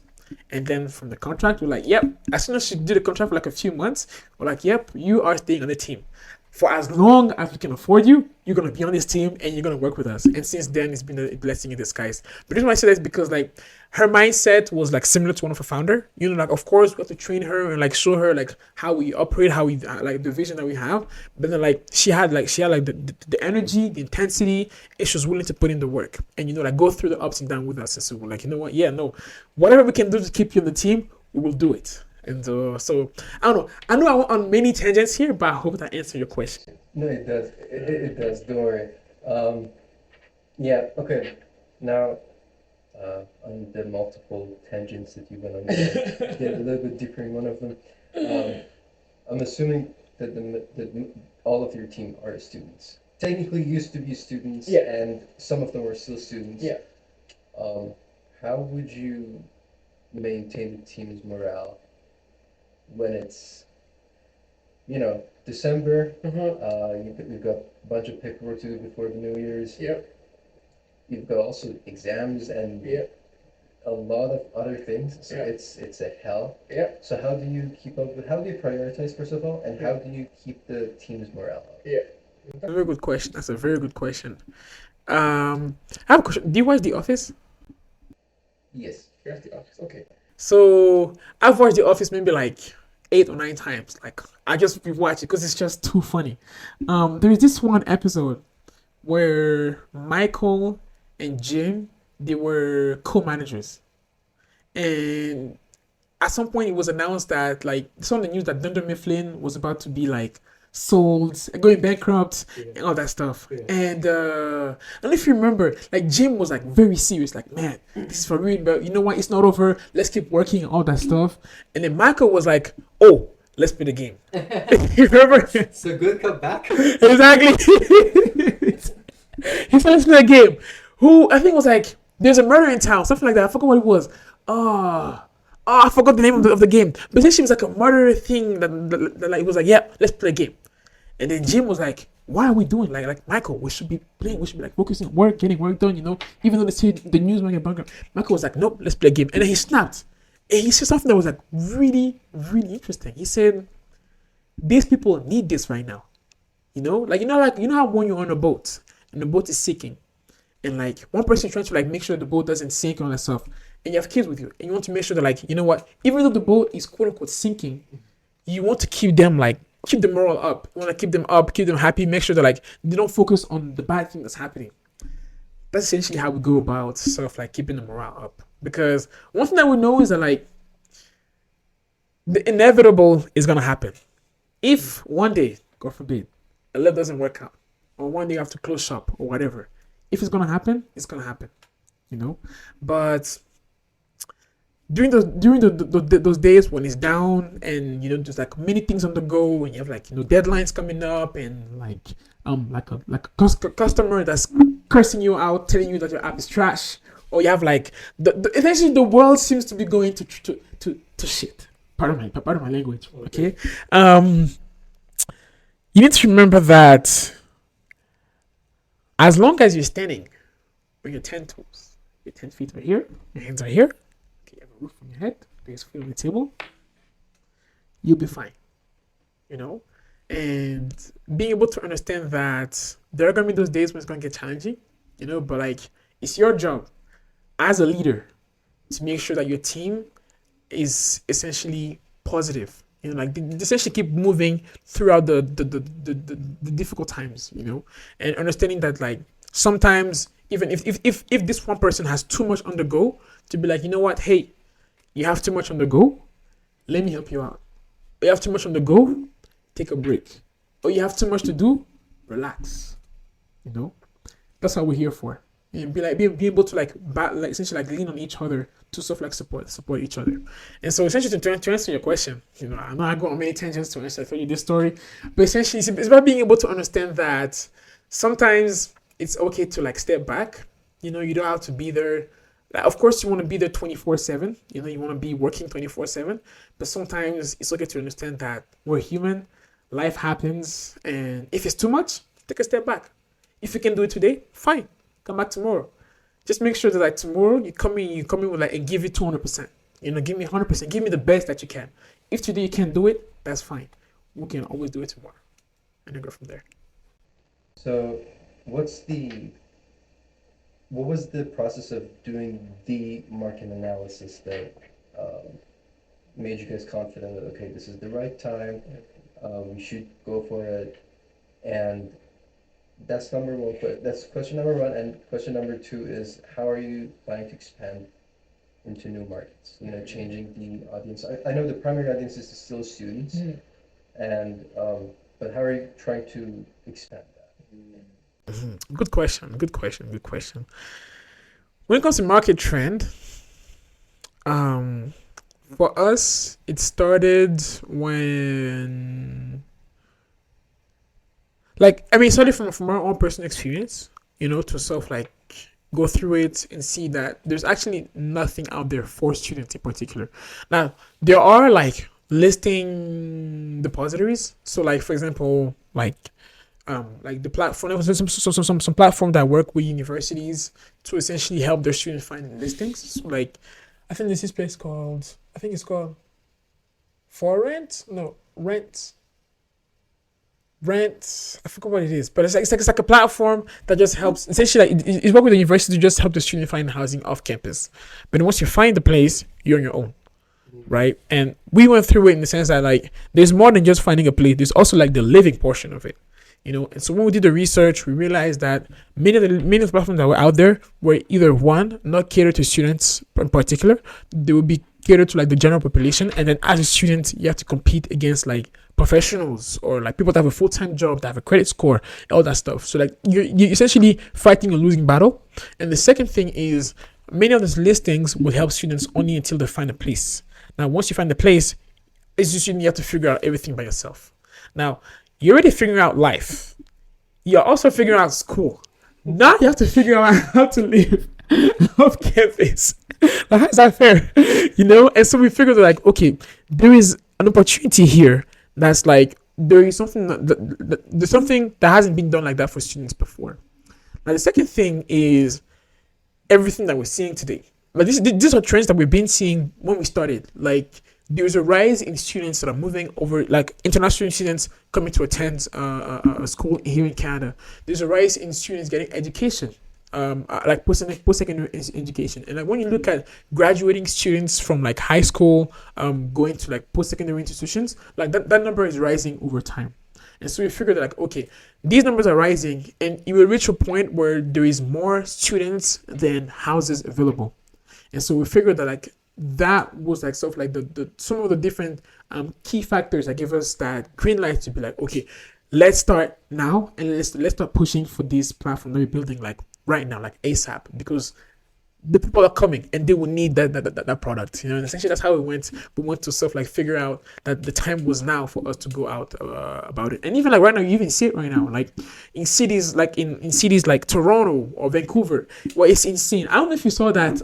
And then from the contract, we're like, yep. As soon as she did the contract for like a few months, we're like, yep, you are staying on the team. For as long as we can afford you, you're going to be on this team and you're going to work with us. And since then, it's been a blessing in disguise. But the reason why I say that is because like her mindset was like similar to one of her founder. You know, like of course we have to train her and like show her like how we operate, how we like the vision that we have. But then like she had the energy, the intensity, and she was willing to put in the work and, you know, like go through the ups and downs with us. And so we're like, you know what? Yeah, no, whatever we can do to keep you on the team, we will do it. And so I don't know. I know I went on many tangents here, but I hope that answered your question. No, it does. It does. Don't worry. Yeah. Okay. Now, on the multiple tangents that you went on, get a little bit deeper in one of them. I'm assuming that that all of your team are students. Technically, used to be students, Yeah. and some of them are still students. Yeah. How would you maintain the team's morale when it's, you know, December? You've got a bunch of paperwork to do before the New Year's. Yep. You've got also exams and a lot of other things. So it's a hell. Yep. So how do you keep up with? How do you prioritize first of all, and how do you keep the team's morale up? Yeah. That's a very good question. That's a very good question. I have a question. Do you watch The Office? Yes. You watch The Office. Okay. So I've watched The Office maybe like 8 or 9 times. Like I just rewatch it because it's just too funny. There is this one episode where Michael and Jim, they were co-managers, and at some point it was announced that like some of the news that Dunder Mifflin was about to be like sold, going bankrupt, and all that stuff. And I don't know if you remember, like Jim was like very serious, like, man, this is for real, but you know what, it's not over, let's keep working and all that stuff. And then Michael was like, oh, let's play the game. You remember? It's a good comeback. Exactly. He said, let's play a game. Who I think was like, there's a murder in town, something like that. I forgot what it was. I forgot the name of the game. But then she was like a murder thing that like, it was like, yeah, let's play a game. And then Jim was like, why are we doing like Michael, we should be playing, we should be like focusing on work, getting work done, you know, even though they say the news might get bankrupt. Michael was like, nope, let's play a game. And then he snapped. And he said something that was like really, really interesting. He said, these people need this right now. You know how when you're on a boat and the boat is sinking, and like one person is trying to like make sure the boat doesn't sink and all that stuff, and you have kids with you, and you want to make sure that like, you know what, even though the boat is quote unquote sinking, you want to keep the morale up. You want to keep them up, keep them happy, make sure that like they don't focus on the bad thing that's happening. That's essentially how we go about sort of like keeping the morale up. Because one thing that we know is that like the inevitable is gonna happen. If one day, God forbid, a love doesn't work out, or one day you have to close shop or whatever, if it's gonna happen, it's gonna happen, you know. But during those days when it's down and you know there's like many things on the go and you have like, you know, deadlines coming up and like a customer that's cursing you out, telling you that your app is trash, or you have like essentially the world seems to be going to shit. Pardon my language. Okay. you need to remember that as long as you're standing on your 10 toes, your 10 feet are here, your hands are here, okay, you have a roof on your head, there's food on the table, you'll be fine, you know? And being able to understand that there are going to be those days when it's going to get challenging, you know, but like it's your job as a leader to make sure that your team is essentially positive, you know, like they essentially keep moving throughout the difficult times, you know, and understanding that like sometimes even if this one person has too much on the go, to be like, you know what, hey, you have too much on the go, let me help you out. You have too much on the go, take a break. Or you have too much to do, relax. You know, that's what we're here for. And be able to like essentially like lean on each other to sort of like support each other. And so essentially to answer your question, you know, I know I go on many tangents to answer tell you this story, but essentially it's about being able to understand that sometimes it's okay to like step back. You know, you don't have to be there. Like, of course, you want to be there 24/7. You know, you want to be working 24/7. But sometimes it's okay to understand that we're human. Life happens, and if it's too much, take a step back. If you can do it today, fine. Come back tomorrow. Just make sure that like tomorrow you come in with like and give it 200%. You know, give me 100%. Give me the best that you can. If today you can't do it, that's fine. We can always do it tomorrow, and then go from there. So, what was the process of doing the market analysis that made you guys confident that okay, this is the right time, we should go for it, and that's number one. That's question number one, and question number two is how are you planning to expand into new markets? You know, changing the audience. I know the primary audience is still students, and but how are you trying to expand that? Good question. When it comes to market trend, for us, it started when, like, I mean, it started from our own personal experience, you know, to sort of like go through it and see that there's actually nothing out there for students in particular. Now, there are like listing depositories. So, like, for example, like the platform, some platform that work with universities to essentially help their students find listings. So like, I think there's this place called, I think it's called For Rent. No, Rent. I forgot what it is, but it's like a platform that just helps. Essentially, like it's work with the university to just help the student find housing off campus. But once you find the place, you're on your own, right? And we went through it in the sense that like there's more than just finding a place. There's also like the living portion of it. You know, and so when we did the research, we realized that many of the platforms that were out there were either one, not catered to students in particular, they would be catered to like the general population, and then as a student, you have to compete against like professionals or like people that have a full-time job, that have a credit score, all that stuff. So like you're essentially fighting a losing battle. And the second thing is many of those listings would help students only until they find a place. Now, once you find the place, it's just you have to figure out everything by yourself. Now, you're already figuring out life. You're also figuring out school. Now you have to figure out how to live off campus. Like, how is that fair? You know? And so we figured like, okay, there is an opportunity here that's like, there is something there's something that hasn't been done like that for students before. Now, the second thing is everything that we're seeing today. Like these are trends that we've been seeing when we started. Like, there's a rise in students that are moving over, like international students coming to attend a school here in Canada. There's a rise in students getting education, like post-secondary education. And like when you look at graduating students from like high school, going to like post-secondary institutions, like that number is rising over time. And so we figured that like, okay, these numbers are rising, and it will reach a point where there is more students than houses available. And so we figured that like, that was like sort of like the some of the different key factors that give us that green light to be like, okay, let's start now and let's start pushing for this platform that we're building like right now, like ASAP, because the people are coming and they will need that product, you know. And essentially that's how we went to sort of like figure out that the time was now for us to go out about it. And even like right now, you even see it right now, like in cities like in cities like Toronto or Vancouver, well, it's insane. I don't know if you saw that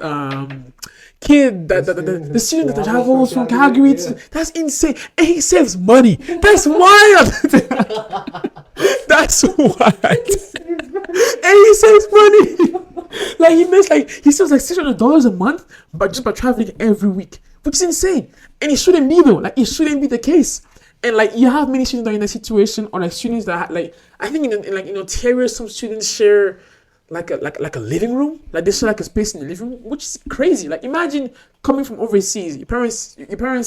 kid, the student that travels from Calgary to, that's insane. And he saves money. That's wild. That's wild. And he saves money. Like he saves like $600 a month, but just by traveling every week, which is insane. And it shouldn't be though. Like it shouldn't be the case. And like you have many students that are in a situation, or like students that like, I think in Ontario, some students share like a living room, like they share like a space in the living room, which is crazy. Like imagine coming from overseas, your parents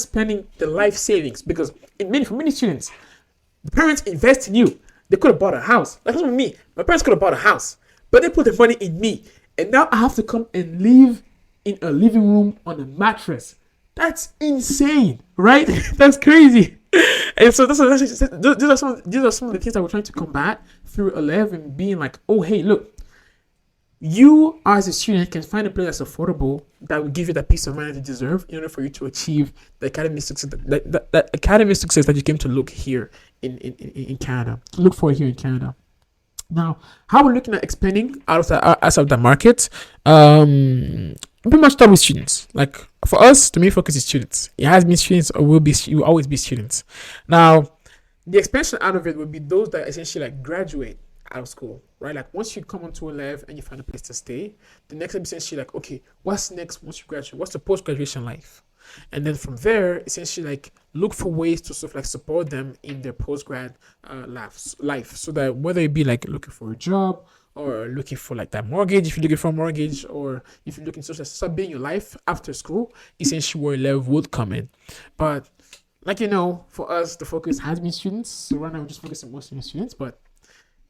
spending their life savings, because for many students, the parents invest in you. They could have bought a house. Like that's what me. My parents could have bought a house, but they put the money in me, and now I have to come and live in a living room on a mattress. That's insane, right? That's crazy. And so these are some of the things that we're trying to combat through Elev, and being like, oh hey, look, you as a student can find a place that's affordable that will give you that peace of mind that you deserve in order for you to achieve the academic success that academic success that you came to look here in Canada. Look for here in Canada. Now, how we're looking at expanding outside of the market, pretty much start with students. Like for us, the main focus is students. It has been students, or will always be students. Now, the expansion out of it would be those that essentially like graduate out of school, right? Like once you come onto Elev and you find a place to stay, the next step is essentially like, okay, what's next once you graduate? What's the post-graduation life? And then from there, essentially like look for ways to sort of like support them in their post-grad life, so that whether it be like looking for a job, or looking for like that mortgage, if you're looking for a mortgage, or if you're looking to start building your life after school, essentially where Elev would come in. But like, for us, the focus has been students. So right now we're just focusing mostly on students, but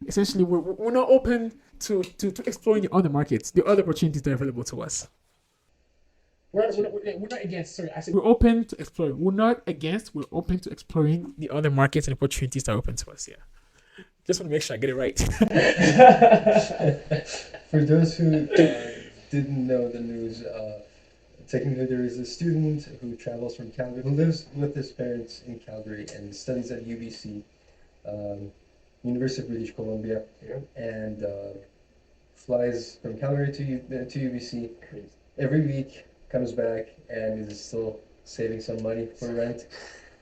essentially we're not open to exploring the other markets, the other opportunities that are available to us. We're not against. Sorry, I said we're open to exploring. We're not against. We're open to exploring the other markets and opportunities that are open to us. Yeah. Just want to make sure I get it right. For those who didn't know the news, technically there is a student who travels from Calgary, who lives with his parents in Calgary and studies at UBC, University of British Columbia, and flies from Calgary to UBC every week, comes back, and is still saving some money for rent.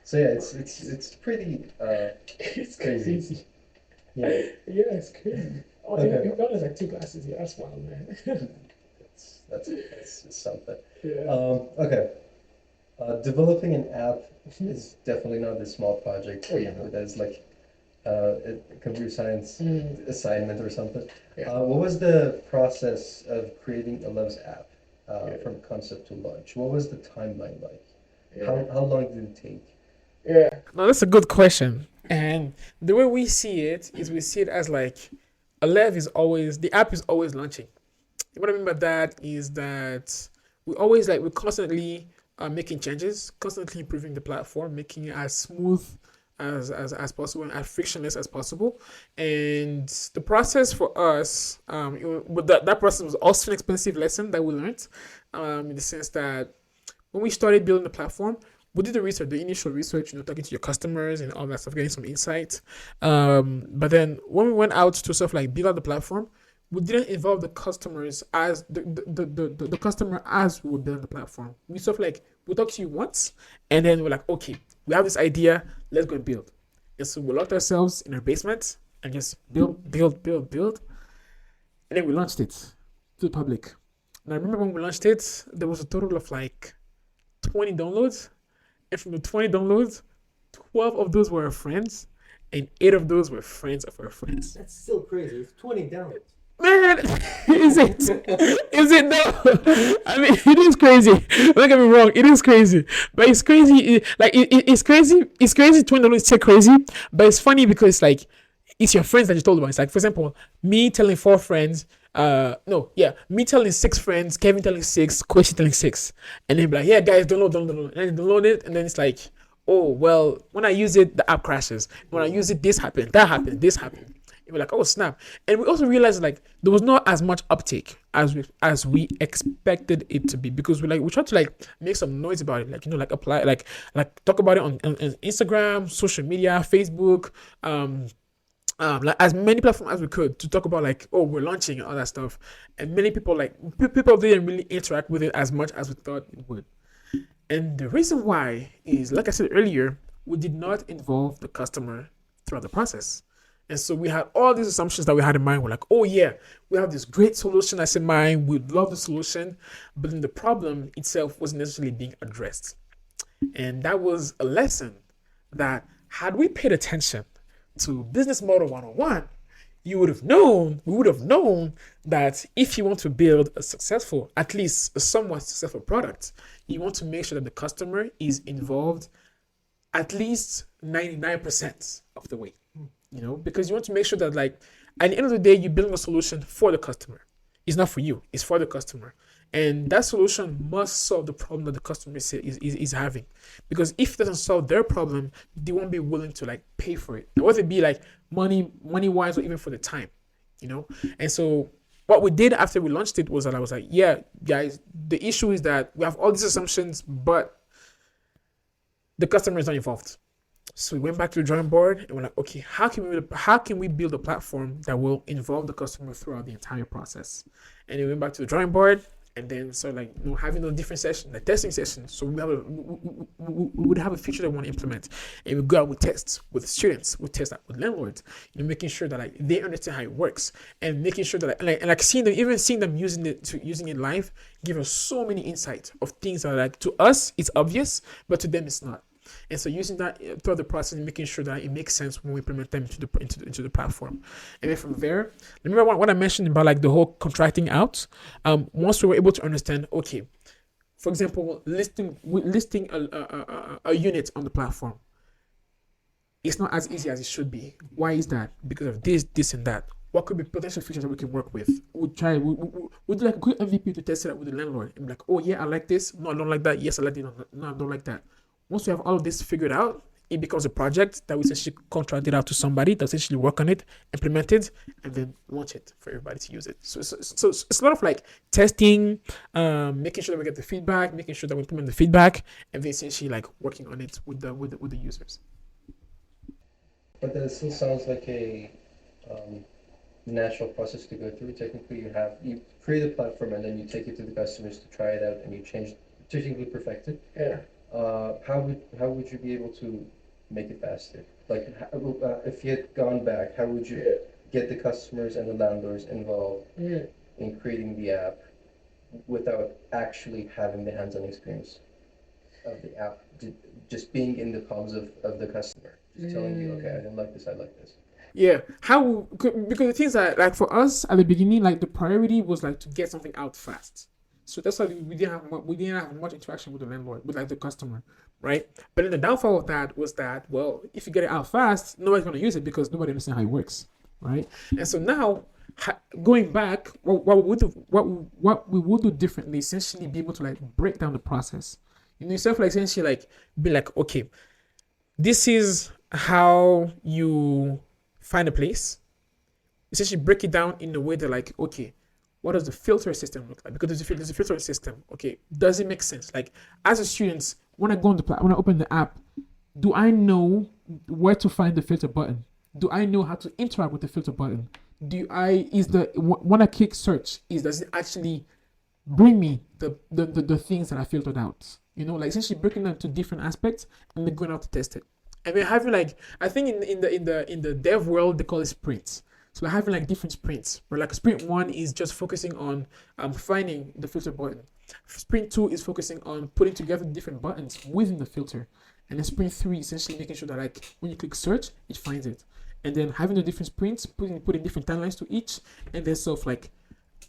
So yeah, it's pretty it's crazy. Yeah, it's crazy. Oh, okay. He got us like 2 classes. Yeah, that's wild, man. that's something. Yeah. Okay. Developing an app is definitely not a small project. Oh yeah. That's like a computer science assignment or something. Yeah. What was the process of creating Elev's app from concept to launch? What was the timeline like? Yeah. How long did it take? Yeah. No, that's a good question. And the way we see it is we see it as like the app is always launching. What I mean by that is that we're constantly making changes, constantly improving the platform, making it as smooth as possible and as frictionless as possible. And the process for us, that process was also an expensive lesson that we learned, in the sense that when we started building the platform, we did the initial research, talking to your customers and all that stuff, getting some insights. But then when we went out to sort of like build out the platform, we didn't involve the customers as the customer as we were building the platform. We sort of like, we talked to you once, and then we're like, okay, we have this idea, let's go and build. And so we locked ourselves in our basement and just build. And then we launched it to the public. And I remember when we launched it, there was a total of like 20 downloads. And from the 20 downloads, 12 of those were our friends, and 8 of those were friends of our friends. That's still crazy. It's 20 downloads. Man, is it? Is it though? I mean, it is crazy. Don't get me wrong, it is crazy. But it's crazy. It's crazy. It's crazy. 20 downloads is still crazy. But it's funny because like it's your friends that you told about. It's like, for example, me telling 4 friends. Me telling 6 friends, Kevin telling 6, Koua telling 6, and then be like, yeah, guys, download, and then download it, and then it's like, oh well, when I use it, the app crashes. When I use it, this happened, that happened, this happened. And we're like, oh snap! And we also realized like there was not as much uptake as we expected it to be, because we tried to like make some noise about it, like like apply, like talk about it on Instagram, social media, Facebook, like as many platforms as we could to talk about like, oh, we're launching and all that stuff. And many people people didn't really interact with it as much as we thought it would. And the reason why is, like I said earlier, we did not involve the customer throughout the process. And so we had all these assumptions that we had in mind. We're like, oh yeah, we have this great solution that's in mind. We love the solution, but then the problem itself wasn't necessarily being addressed. And that was a lesson that had we paid attention to business model 101, we would have known that if you want to build a successful, at least a somewhat successful product, you want to make sure that the customer is involved at least 99% of the way, because you want to make sure that, like, at the end of the day, you're building a solution for the customer. It's not for you, it's for the customer. And that solution must solve the problem that the customer is having. Because if it doesn't solve their problem, they won't be willing to like pay for it. Whether it be like money wise or even for the time, And so what we did after we launched it was that I was like, yeah, guys, the issue is that we have all these assumptions, but the customer is not involved. So we went back to the drawing board and we're like, okay, how can we build a platform that will involve the customer throughout the entire process? And we went back to the drawing board. And then, so like, having those different sessions, like testing sessions. So we would have a feature that we want to implement, and we go out with tests with students, we test that with landlords, making sure that like they understand how it works, and making sure that like seeing them using it live, give us so many insights of things that like to us it's obvious, but to them it's not. And so using that throughout the process and making sure that it makes sense when we implement them into the platform. And then from there, remember what I mentioned about like the whole contracting out. Once we were able to understand, okay, for example, listing a unit on the platform, it's not as easy as it should be. Why is that? Because of this, and that. What could be potential features that we can work with? We'll do like a quick MVP to test it out with the landlord and be like, oh yeah, I like this. No, I don't like that. Yes, I like it. No, I don't like that. Once we have all of this figured out, it becomes a project that we essentially contract it out to somebody that essentially work on it, implement it, and then launch it for everybody to use it. So it's a lot of like testing, making sure that we get the feedback, making sure that we implement the feedback, and then essentially like working on it with the users. But that still sounds like a natural process to go through. Technically, you create a platform and then you take it to the customers to try it out, and you technically perfect it. Yeah. How would you be able to make it faster? Like, if you had gone back, how would you get the customers and the landlords involved in creating the app without actually having the hands-on experience of the app, just being in the palms of the customer, just telling you, okay, I don't like this, I like this. Yeah, because the things that like for us at the beginning, like the priority was like to get something out fast. So that's why we didn't have much interaction with the landlord, with like the customer, right? But then the downfall of that was that, well, if you get it out fast, nobody's going to use it because nobody understands how it works, right? And so now, going back, what we would do differently, essentially be able to like break down the process. Yourself like essentially like be like, okay, this is how you find a place. Essentially break it down in a way that like, okay, what does the filter system look like? Because there's a filtering system. Okay, does it make sense? Like as a student, when I open the app, do I know where to find the filter button? Do I know how to interact with the filter button? When I click search, does it actually bring me the things that I filtered out? Like essentially breaking down to different aspects and then going out to test it. And then having like, I think in the dev world they call it sprints. So having like different sprints, where like sprint 1 is just focusing on finding the filter button. Sprint 2 is focusing on putting together different buttons within the filter. And then sprint 3 is essentially making sure that like when you click search, it finds it. And then having the different sprints, putting different timelines to each, and then like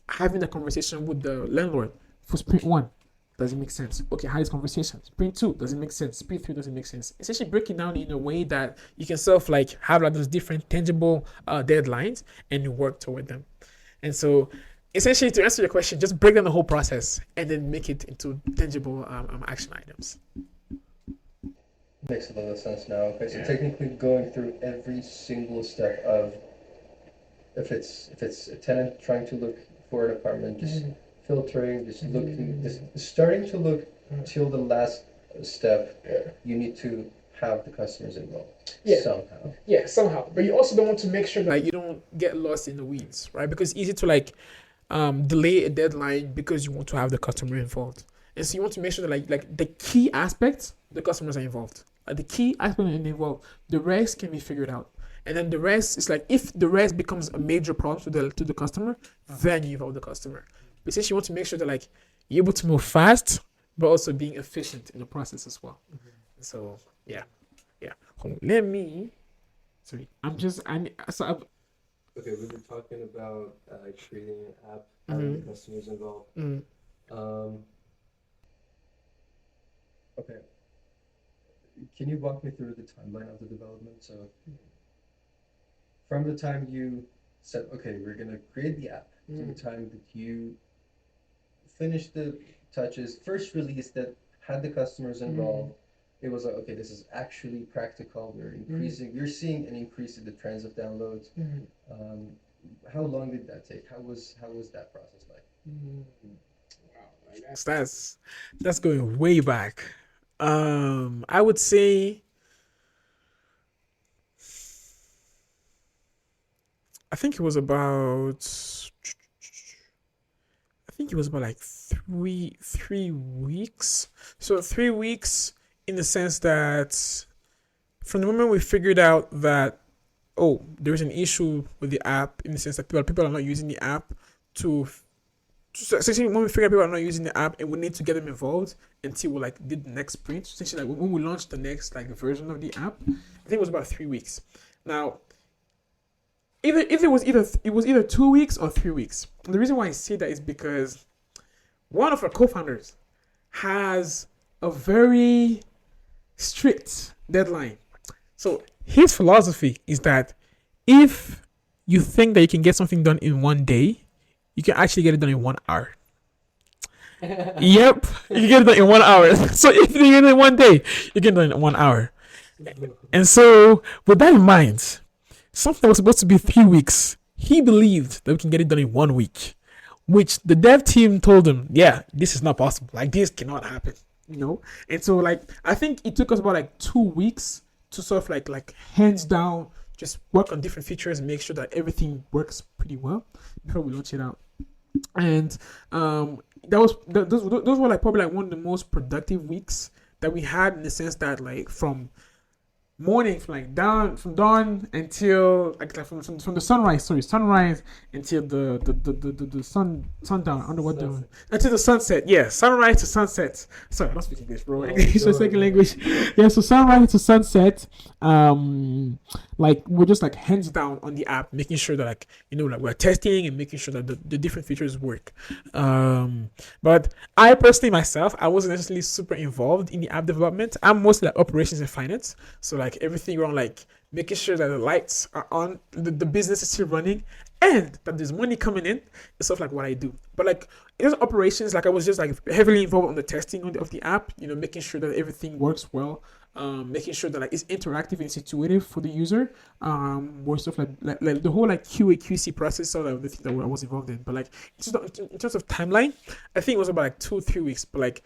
having a conversation with the landlord for sprint 1. Does it make sense? Okay, how is conversation? Sprint 2, does it make sense? Sprint 3, does it make sense? Essentially breaking down in a way that you can like have like those different tangible deadlines and you work toward them. And so essentially to answer your question, just break down the whole process and then make it into tangible action items. Makes a lot of sense now. Okay, so technically going through every single step of if it's a tenant trying to look for an apartment, just filtering, just looking, just starting to look till the last step. You need to have the customers involved Yeah. somehow. Yeah, somehow. But you also don't want to make sure that you don't get lost in the weeds, right? Because it's easy to like delay a deadline because you want to have the customer involved. And so you want to make sure that like the key aspects, the customers are involved. Like the key aspect are involved. The rest can be figured out. And then the rest is like, if the rest becomes a major problem to the customer, then you involve the customer. But since you want to make sure that like you're able to move fast, but also being efficient in the process as well. So yeah. Hold on. Let me. Sorry, I'm just. Okay, we were talking about creating an app, having the customers involved. Okay. Can you walk me through the timeline of the development? So, from the time you said, okay, we're gonna create the app, to the time that you finished the touches, first release that had the customers involved, it was like, okay, this is actually practical. We're increasing. We're seeing an increase in the trends of downloads. How long did that take? How was that process like? Wow, that's going way back. I would say. I think it was about like three weeks. So 3 weeks in the sense that from the moment we figured out that there's an issue with the app, in the sense that people are not using the app, to essentially when we figured out people are not using the app and we need to get them involved until we like did the next sprint. Essentially, like when we launched the next like version of the app, I think it was about 3 weeks. Now, it was either 2 weeks or 3 weeks. And the reason why I say that is because one of our co-founders has a very strict deadline. So his philosophy is that if you think that you can get something done in 1 day, you can actually get it done in 1 hour. Yep, you can get it done in 1 hour. So if you get it in 1 day, you get it done in 1 hour. And so with that in mind, something that was supposed to be 3 weeks, he believed that we can get it done in 1 week, which the dev team told him, yeah, this is not possible. Like, this cannot happen, And so, like, I think it took us about like 2 weeks to sort of like hands down just work on different features and make sure that everything works pretty well before we launch it out. And those were like probably like one of the most productive weeks that we had, in the sense that like from morning, from dawn until like from the sunrise until the sundown, until the sunset. Yeah, sunrise to sunset. Sorry, I don't speak English, bro. English is a second language. Yeah, so sunrise to sunset. Like we're just like hands down on the app, making sure that like like we're testing and making sure that the different features work. But I personally myself, I wasn't necessarily super involved in the app development. I'm mostly like operations and finance. So like everything around like making sure that the lights are on, the business is still running, and that there's money coming in, and stuff like what I do. But like in operations, like I was just like heavily involved on the testing of the app, making sure that everything works well, making sure that like it's interactive and it's intuitive for the user, more stuff like the whole like QA QC process, all of the things that I was involved in. But like in terms of timeline, I think it was about like 2-3 weeks, but like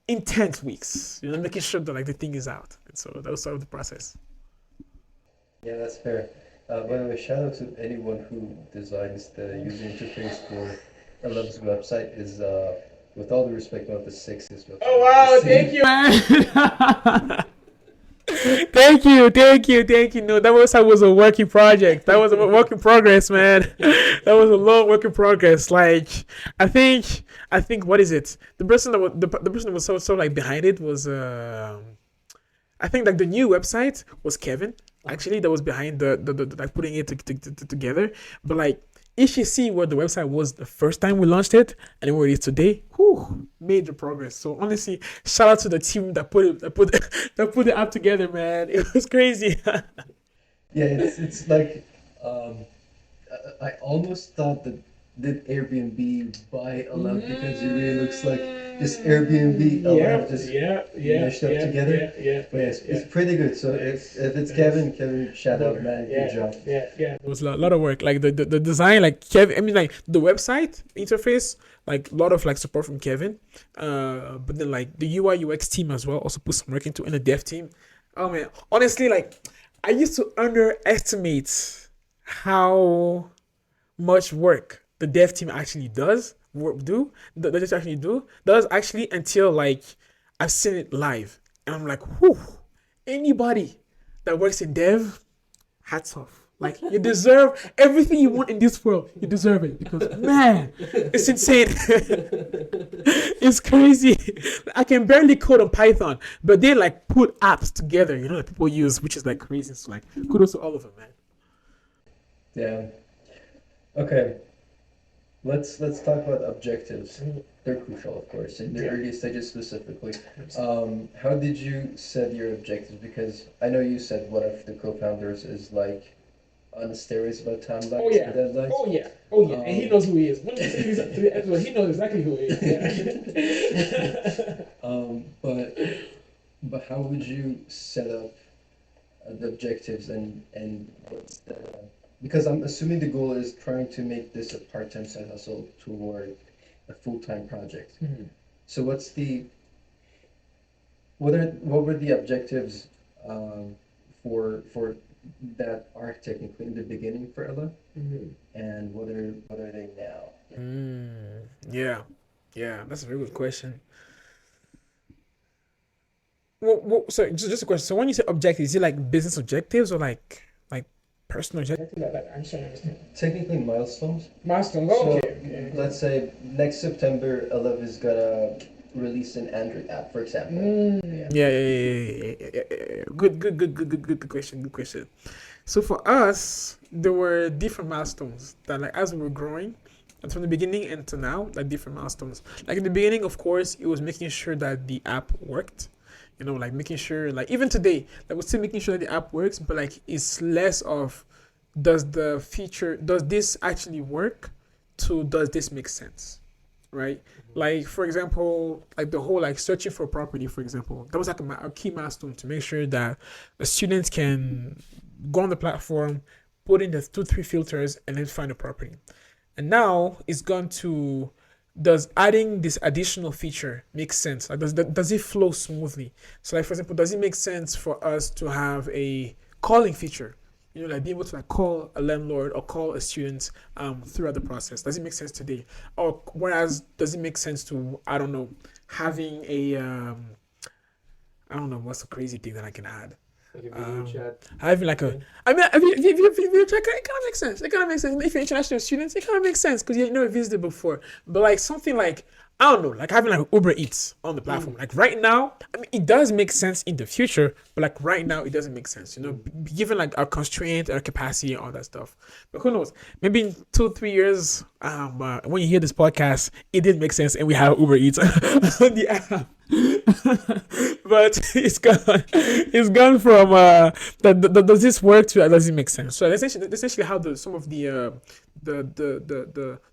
intense weeks, making sure that like the thing is out. And so that was sort of the process. Yeah, that's fair. By the way, shout out to anyone who designs the user interface for Elev's website. Is with all the respect, one of the sexiest websites. Oh wow, thank you, man. Thank you. No, that was a working project. That was a work in progress, man. That was a long work in progress. Like, I think what is it? The person that was so like behind it was I think like the new website was Kevin. Actually, that was behind the like putting it together. But like, if you see where the website was the first time we launched it and where it is today, major progress. So honestly, shout out to the team that put the app together, man. It was crazy. Yeah, it's like I almost thought that did Airbnb buy Elev because it really looks like this Airbnb Elev just meshed up together. But it's pretty good. So if it's Kevin, shout out, man. Good job. Yeah. It was a lot of work. Like the design, like Kevin. I mean, like the website interface, like a lot of like support from Kevin. But then like the UI UX team as well also put some work into, and the dev team. Oh man, honestly, like I used to underestimate how much work the dev team actually does actually do does actually until like I've seen it live, and I'm like, whew, anybody that works in dev, hats off. Like you deserve everything you want in this world. You deserve it because man, it's insane. It's crazy. I can barely code on Python, but they like put apps together, that people use, which is like crazy. So like kudos to all of them, man. Yeah. Okay. Let's talk about objectives. They're crucial, of course, in the Yeah. early stages specifically. How did you set your objectives? Because I know you said one of the co-founders is like on steroids about Oh timelines yeah. or deadlines. Oh yeah. Oh yeah. And he Um, knows who he is. When you see his episode, he knows exactly who he is. Yeah. but how would you set up the objectives and what's the because I'm assuming the goal is trying to make this a part-time side hustle toward a full-time project. Mhm. So what were the objectives um, for that arc technically in the beginning for Ella, Mhm. and what are they now? Yeah. Yeah. That's a very good question. Well, so just a question. So when you say objectives, is it like business objectives or like personal objectives? Like, I'm trying to understand. Technically milestones. Milestones. So Okay. let's say next September, Elev is gonna release an Android app, for example. Yeah. Yeah. Good question. Good question. So for us, there were different milestones that, like, as we were growing, and from the beginning and to now, like different milestones. Like in the beginning, of course, it was making sure that the app worked. Like making sure, like even today, like we're still making sure that the app works, but like it's less of does this actually work to does this make sense, right? Like for example, like the whole like searching for property, for example, that was like a key milestone to make sure that the students can go on the platform, put in the 2 3 filters, and then find a property. And now it's gone to, does adding this additional feature make sense? Like does it flow smoothly? So like for example, does it make sense for us to have a calling feature? Like being able to like call a landlord or call a student throughout the process. Does it make sense today? Or whereas does it make sense to, I don't know, having a I don't know what's the crazy thing that I can add. Like a video chat. Having like a, I mean, if you check it, kind of makes sense. It kind of makes sense. If you're international students, it kind of makes sense because you never visited before. But like something like, I don't know, like having like Uber Eats on the platform. Like right now, I mean, it does make sense in the future, but like right now, it doesn't make sense. Given like our constraint, our capacity, and all that stuff. But who knows? Maybe in 2 3 years, when you hear this podcast, it did make sense, and we have Uber Eats on the app. But it's gone from does this work to does it make sense? So essentially how some of the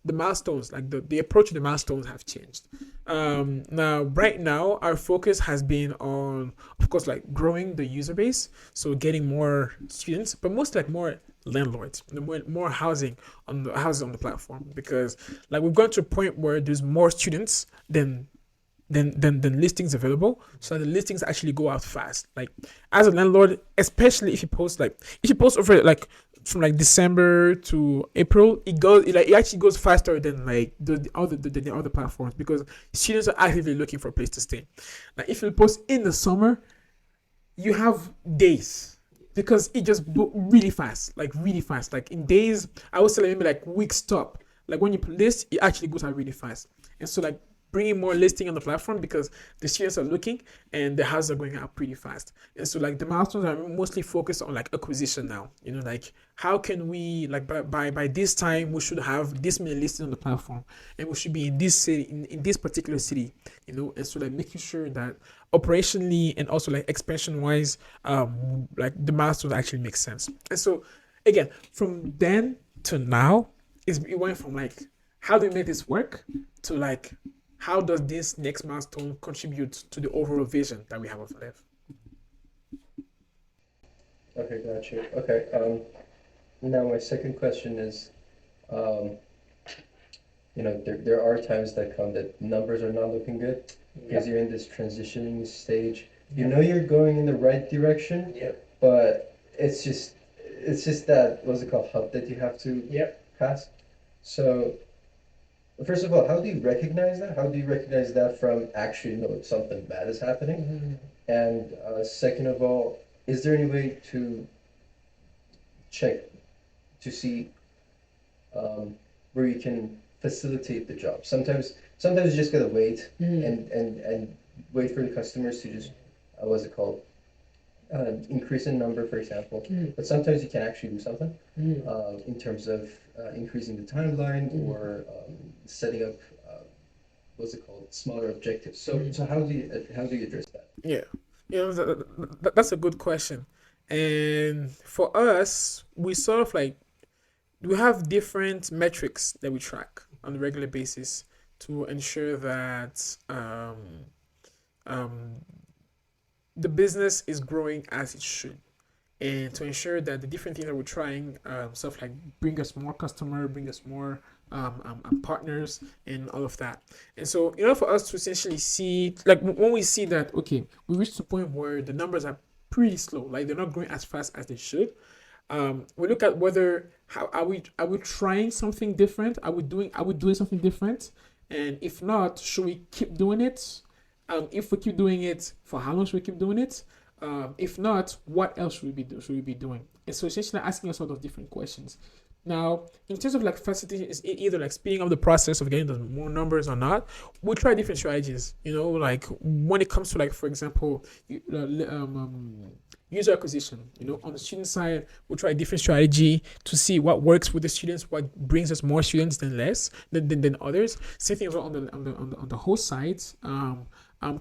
milestones, like the approach to the milestones have changed. Now right now our focus has been on, of course, like growing the user base, so getting more students, but mostly like more landlords, more houses on the platform, because like we've gone to a point where there's more students than listings available, so the listings actually go out fast. Like as a landlord, especially if you post over like from like December to April, it actually goes faster than like the other platforms, because students are actively looking for a place to stay. Like if you post in the summer, you have days, because it just really fast, like in days. I would say like maybe like weeks top. Like when you list, it actually goes out really fast. And so like bringing more listing on the platform, because the students are looking and the houses are going out pretty fast. And so like the milestones are mostly focused on like acquisition now. Like how can we, like by this time we should have this many listings on the platform, and we should be in this city, in this particular city. And so like making sure that operationally and also like expansion wise, like the milestones actually make sense. And so again, from then to now, it went from like how do we make this work to like how does this next milestone contribute to the overall vision that we have of Elev? Okay, got you. Okay. Now my second question is, um, there are times that come that numbers are not looking good because you're in this transitioning stage. You know you're going in the right direction, Yep. but it's just that, what's it called, hump that you have to Yep. pass. So first of all, how do you recognize that? How do you recognize that from actually know if something bad is happening? And second of all, is there any way to check to see where you can facilitate the job? Sometimes you just gotta wait and wait for the customers to just what's it called, increase in number, for example. But sometimes you can actually do something in terms of increasing the timeline or setting up what's it called, smaller objectives. So how do you address that? Yeah, that's a good question. And for us, we sort of like we have different metrics that we track on a regular basis to ensure that um, the business is growing as it should, and to ensure that the different things that we're trying, stuff like bring us more customer, bring us more partners, and all of that. And so, in order for us to essentially see, like when we see that, okay, we reached a point where the numbers are pretty slow, like they're not growing as fast as they should. We look at whether how are we trying something different? Are we doing something different? And if not, should we keep doing it? If we keep doing it, for how long should we keep doing it? If not, what else should we be doing? And so essentially asking us sort of different questions. Now, in terms of like facilitating, is either like speeding up the process of getting those more numbers or not, we try different strategies. Like when it comes to like, for example, user acquisition. On the student side, we try a different strategy to see what works with the students, what brings us more students than less than others. Same thing as well on the host side.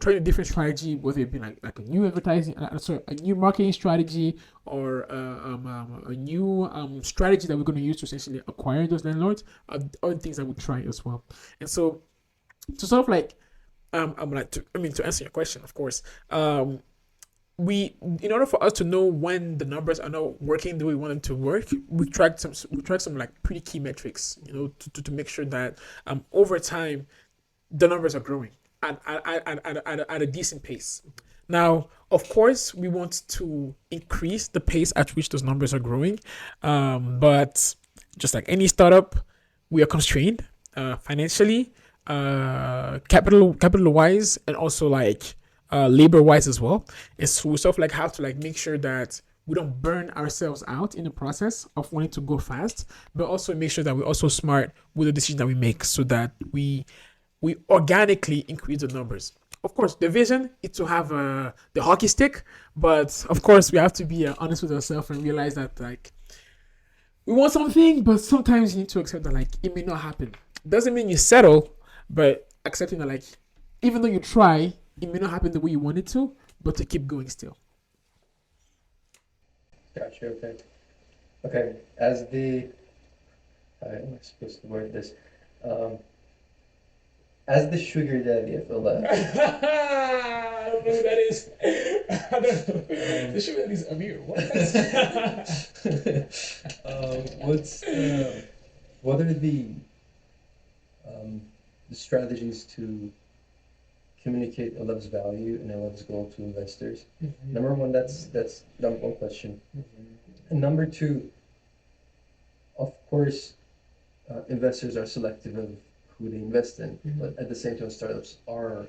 Trying a different strategy, whether it be like a new a new marketing strategy, or a new strategy that we're going to use to essentially acquire those landlords, are other things that we try as well. And so, to sort of like, to answer your question, of course, in order for us to know when the numbers are not working the way we want them to work, we track some like pretty key metrics, to make sure that over time the numbers are growing at a decent pace. Now, of course, we want to increase the pace at which those numbers are growing, but just like any startup, we are constrained financially, capital wise, and also like labor wise as well. And so we sort of like have to like make sure that we don't burn ourselves out in the process of wanting to go fast, but also make sure that we're also smart with the decision that we make, so that we organically increase the numbers. Of course, the vision is to have the hockey stick, but of course we have to be honest with ourselves and realize that like we want something, but sometimes you need to accept that like it may not happen. Doesn't mean you settle, but accepting that like even though you try, it may not happen the way you want it to, but to keep going still. Gotcha. Okay. Okay. As the how am I supposed to word this? Um, as the sugar daddy of Elev, I don't know who that is. I don't know. The sugar daddy is Amir. What? what's what are the strategies to communicate Elev's value and Elev's goal to investors? Number one, that's number one question. And number two, of course, investors are selective of who they invest in, but at the same time, startups are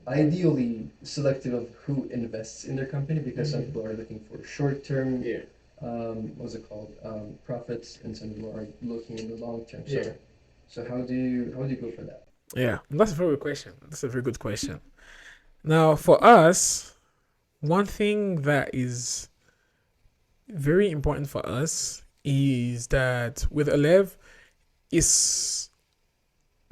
ideally selective of who invests in their company, because some people are looking for short-term, Yeah. what's it called, profits, and some people are looking in the long term. Yeah. So how do you go for that? Yeah, that's a very good question. That's a very good question. Now, for us, one thing that is very important for us is that with Elev, it's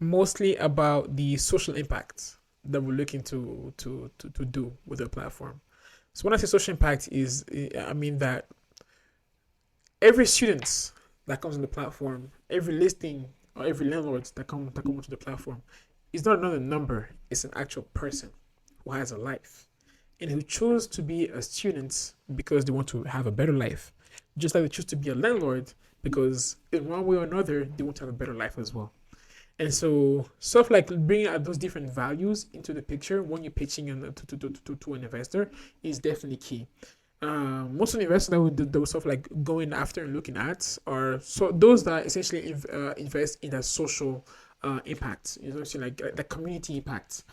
mostly about the social impact that we're looking to do with the platform. So when I say social impact, I mean that every student that comes on the platform, every listing or every landlord that come onto the platform is not another number. It's an actual person who has a life and who chose to be a student because they want to have a better life, just like they choose to be a landlord because in one way or another they want to have a better life as well. And so stuff like bringing out those different values into the picture when you're pitching to an investor is definitely key. Most of the investors that would those stuff like going after and looking at are so those that essentially invest in that social impact, so like the community impact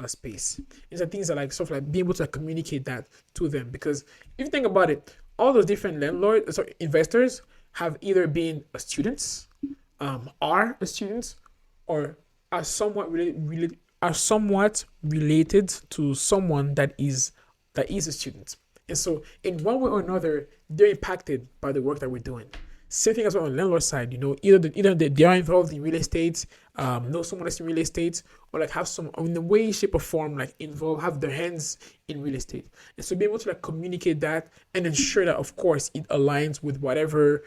space. These are things that like sort of like be able to like, communicate that to them, because if you think about it, all those different investors have either been students, are students, or are somewhat related to someone that is a student. And so in one way or another, they're impacted by the work that we're doing. Same thing as well on the landlord side, either they are involved in real estate, know someone that's in real estate, or like have some in the way, shape, or form like have their hands in real estate. And so be able to like communicate that and ensure that of course it aligns with whatever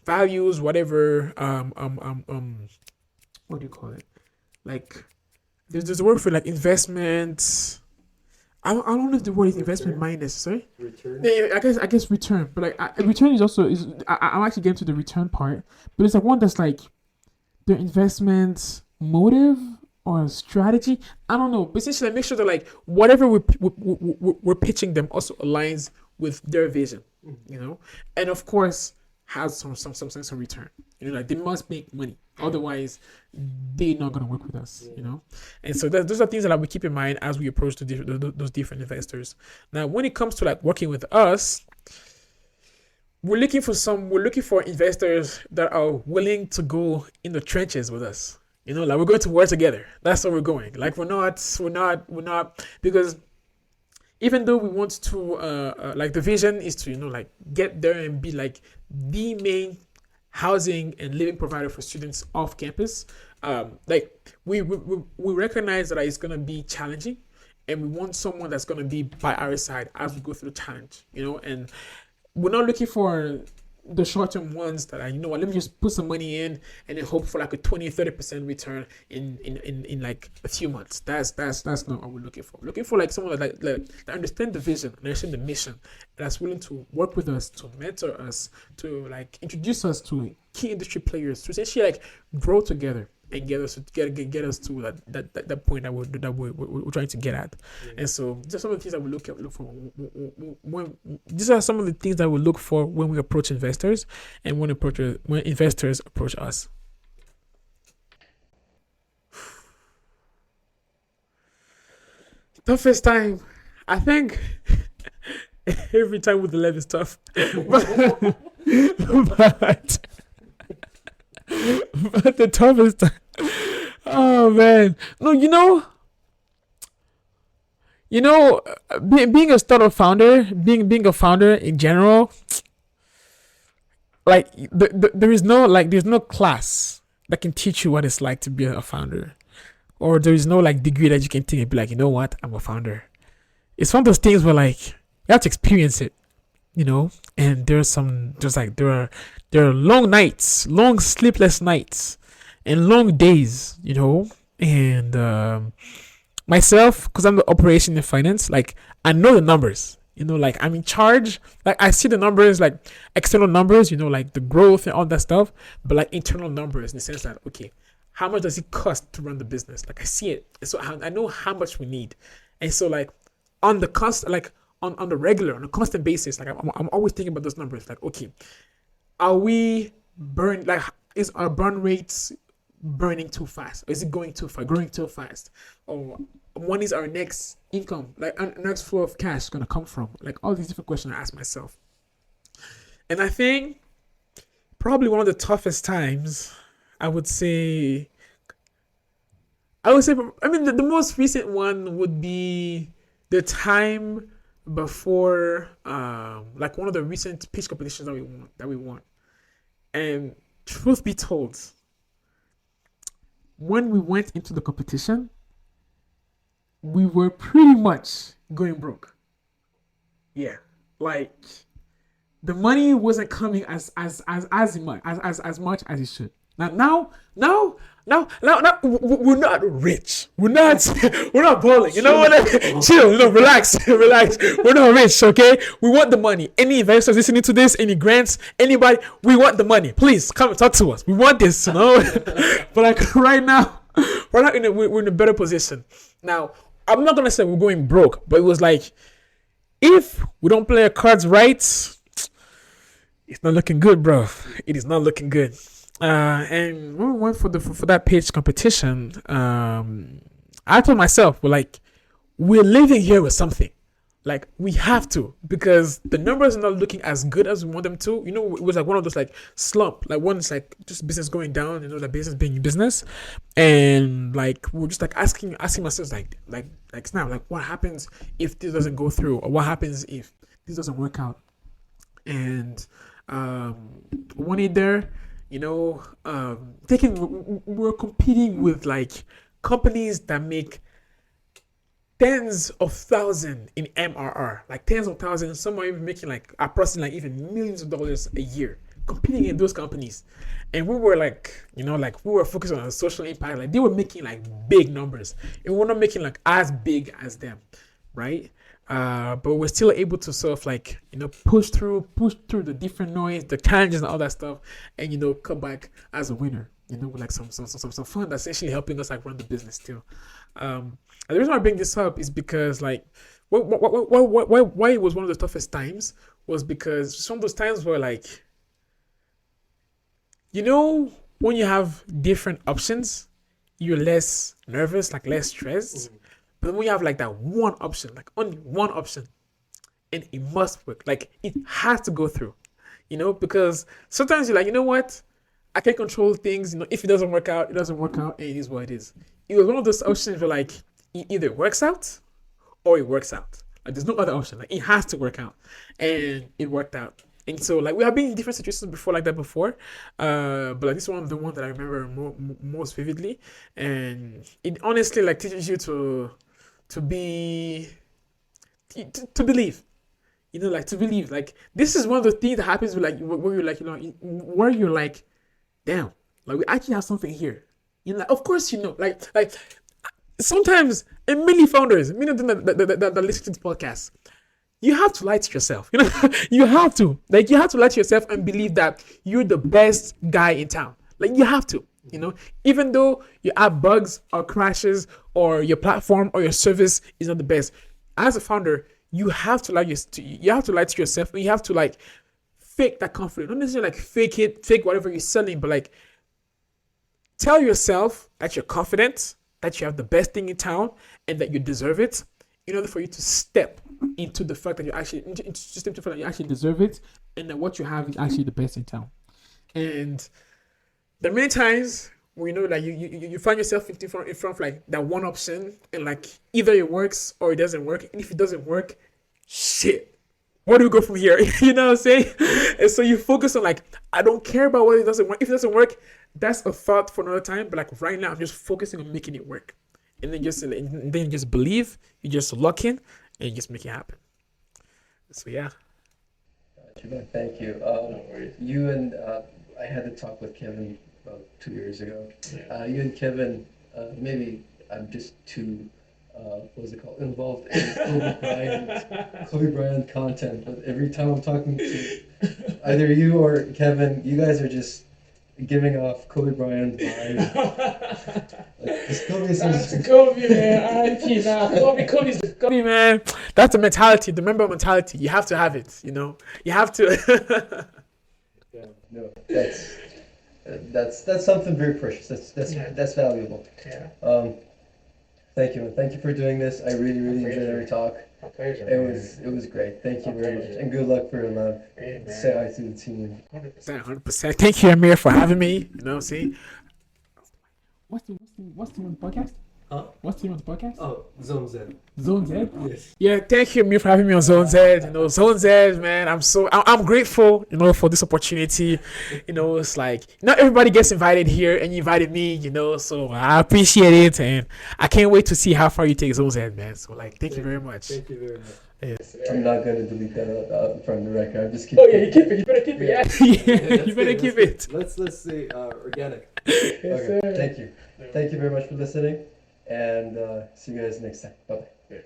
values, whatever what do you call it? Like there's a word for like investment. I don't know if the word is investment minus. Sorry. Return. Yeah, I guess return, but like return is also is. I'm actually getting to the return part, but it's like one that's like the investment motive or strategy. I don't know, but essentially make sure that like whatever we're pitching them also aligns with their vision, and of course has some sense of return. Like they must make money, otherwise they're not gonna work with us. And so those are things that we keep in mind as we approach those different investors. Now, when it comes to like working with us, we're looking for investors that are willing to go in the trenches with us. Like we're going to work together. That's where we're going. Like we're not because even though we want to like the vision is to like get there and be like the main housing and living provider for students off campus, like we recognize that it's going to be challenging, and we want someone that's going to be by our side as we go through the challenge, and we're not looking for the short-term ones that are, let me just put some money in and then hope for like a 20-30% return in like a few months. That's not what we're looking for. We're looking for like someone that understand the vision, understand the mission, that's willing to work with us, to mentor us, to like introduce us to key industry players, to essentially like grow together and get us to that point that we're trying to get at. And so these are some of the things that we look for these are some of the things that we look for when we approach investors and when investors approach us. Toughest time, I think every time with Elev is tough, but the toughest time. Oh man, no, being a startup founder, being a founder in general, like there's no class that can teach you what it's like to be a founder, or there is no like degree that you can take and be like, what, I'm a founder. It's one of those things where like you have to experience it, and there are long nights, long sleepless nights, and long days, and myself, because I'm the operation in finance, like I know the numbers, like I'm in charge, like I see the numbers, like external numbers, like the growth and all that stuff, but like internal numbers in the sense that, okay, how much does it cost to run the business? Like I see it, so I know how much we need. And so like on the cost, like on the regular, on a constant basis, like I'm always thinking about those numbers, like, okay, are we is our burn rates burning too fast? Or is it growing too fast? Or when is our next income, like our next flow of cash gonna come from? Like all these different questions I ask myself. And I think probably one of the toughest times, I mean, the most recent one would be the time before like one of the recent pitch competitions that we won. And truth be told, when we went into the competition, we were pretty much going broke. Yeah, like the money wasn't coming as much as it should. Now, we're not rich. We're not balling. You know what? Chill. Relax. We're not rich, okay? We want the money. Any investors listening to this, any grants, anybody, we want the money. Please come and talk to us. We want this, But like right now, we're in a better position. Now, I'm not gonna say we're going broke, but it was like, if we don't play our cards right, it's not looking good, bro. It is not looking good. And when we went for that pitch competition, I told myself, we're living here with something. Like, we have to, because the numbers are not looking as good as we want them to. It was like one of those like slump, like one's like just business going down, the business being in business, and like we're just like asking ourselves like now, like what happens if this doesn't go through, or what happens if this doesn't work out? And one day there, we're competing with like companies that make tens of thousands in MRR, like tens of thousands. Some are even making like approximately like even millions of dollars a year, competing in those companies. And we were like, we were focused on the social impact. Like, they were making like big numbers, and we're not making like as big as them, right? But we're still able to sort of like, push through the different noise, the challenges and all that stuff, and come back as a winner, with like some fun that's actually helping us like run the business still. And the reason why I bring this up is because like why it was one of the toughest times was because some of those times were like, when you have different options, you're less nervous, like less stressed. But when you have like that one option, like only one option, and it must work, like it has to go through, because sometimes you're like, you know what? I can't control things. If it doesn't work out, it doesn't work out, and it is what it is. It was one of those options where like it either works out or it works out. Like, there's no other option. Like, it has to work out, and it worked out. And so like we have been in different situations before like that before, but like this one of the ones that I remember most vividly, and it honestly like teaches you to believe. Like to believe. Like, this is one of the things that happens with like where you're like, where you're like, damn, like we actually have something here. Like, of course, like sometimes, and many founders, many of them that listen to this podcast, you have to lie to yourself. You have to lie to yourself and believe that you're the best guy in town. Like, you have to, even though you have bugs or crashes or your platform or your service is not the best. As a founder, you have to lie to yourself, and you have to like fake that confidence. Not necessarily like fake whatever you're selling, but like tell yourself that you're confident, that you have the best thing in town, and that you deserve it, in order for you to step into the fact that you actually deserve it, and that what you have is actually the best in town. And there are many times where like you find yourself in front of like that one option, and like either it works or it doesn't work. And if it doesn't work, shit, where do we go from here? You know what I'm saying? And so you focus on like, I don't care about whether it doesn't work. If it doesn't work, that's a thought for another time. But like right now, I'm just focusing on making it work. And then you just believe, you just lock in, and you just make it happen. So yeah. Thank you. You and I had a talk with Kevin about 2 years ago. Yeah. You and Kevin, maybe I'm just too, involved in Kobe Bryant content. But every time I'm talking to either you or Kevin, you guys are just giving off Kobe Bryant vibes. That's Kobe, man. R.I.P. Nah, Kobe's Kobe, man. That's the mentality, the member mentality. You have to have it. You have to. Yeah, no, that's something very precious. That's valuable. Yeah. Thank you, and thank you for doing this. I really enjoyed every talk. My pleasure. It was great. Thank you very much, and good luck for Elev. Say hi to the team. 100%. Thank you, Amir, for having me. See, what's the name of the podcast? Huh? What's the name of the podcast? Oh, Zone Z. Zone Z? Yes. Yeah, thank you, Amir, for having me on Zone Z. Zone Z, man, I'm grateful, for this opportunity. It's like, not everybody gets invited here, and you invited me, so I appreciate it, and I can't wait to see how far you take Zone Z, man. So, like, thank you very much. Thank you very much. Yes. I'm not gonna delete that from the record. I'm just Oh keeping. yeah, you keep it. You better keep it. Yeah, Yeah, you better keep it. Let's say organic. Yes, Okay, sir. thank you. Thank you very much for listening, and see you guys next time. Bye bye.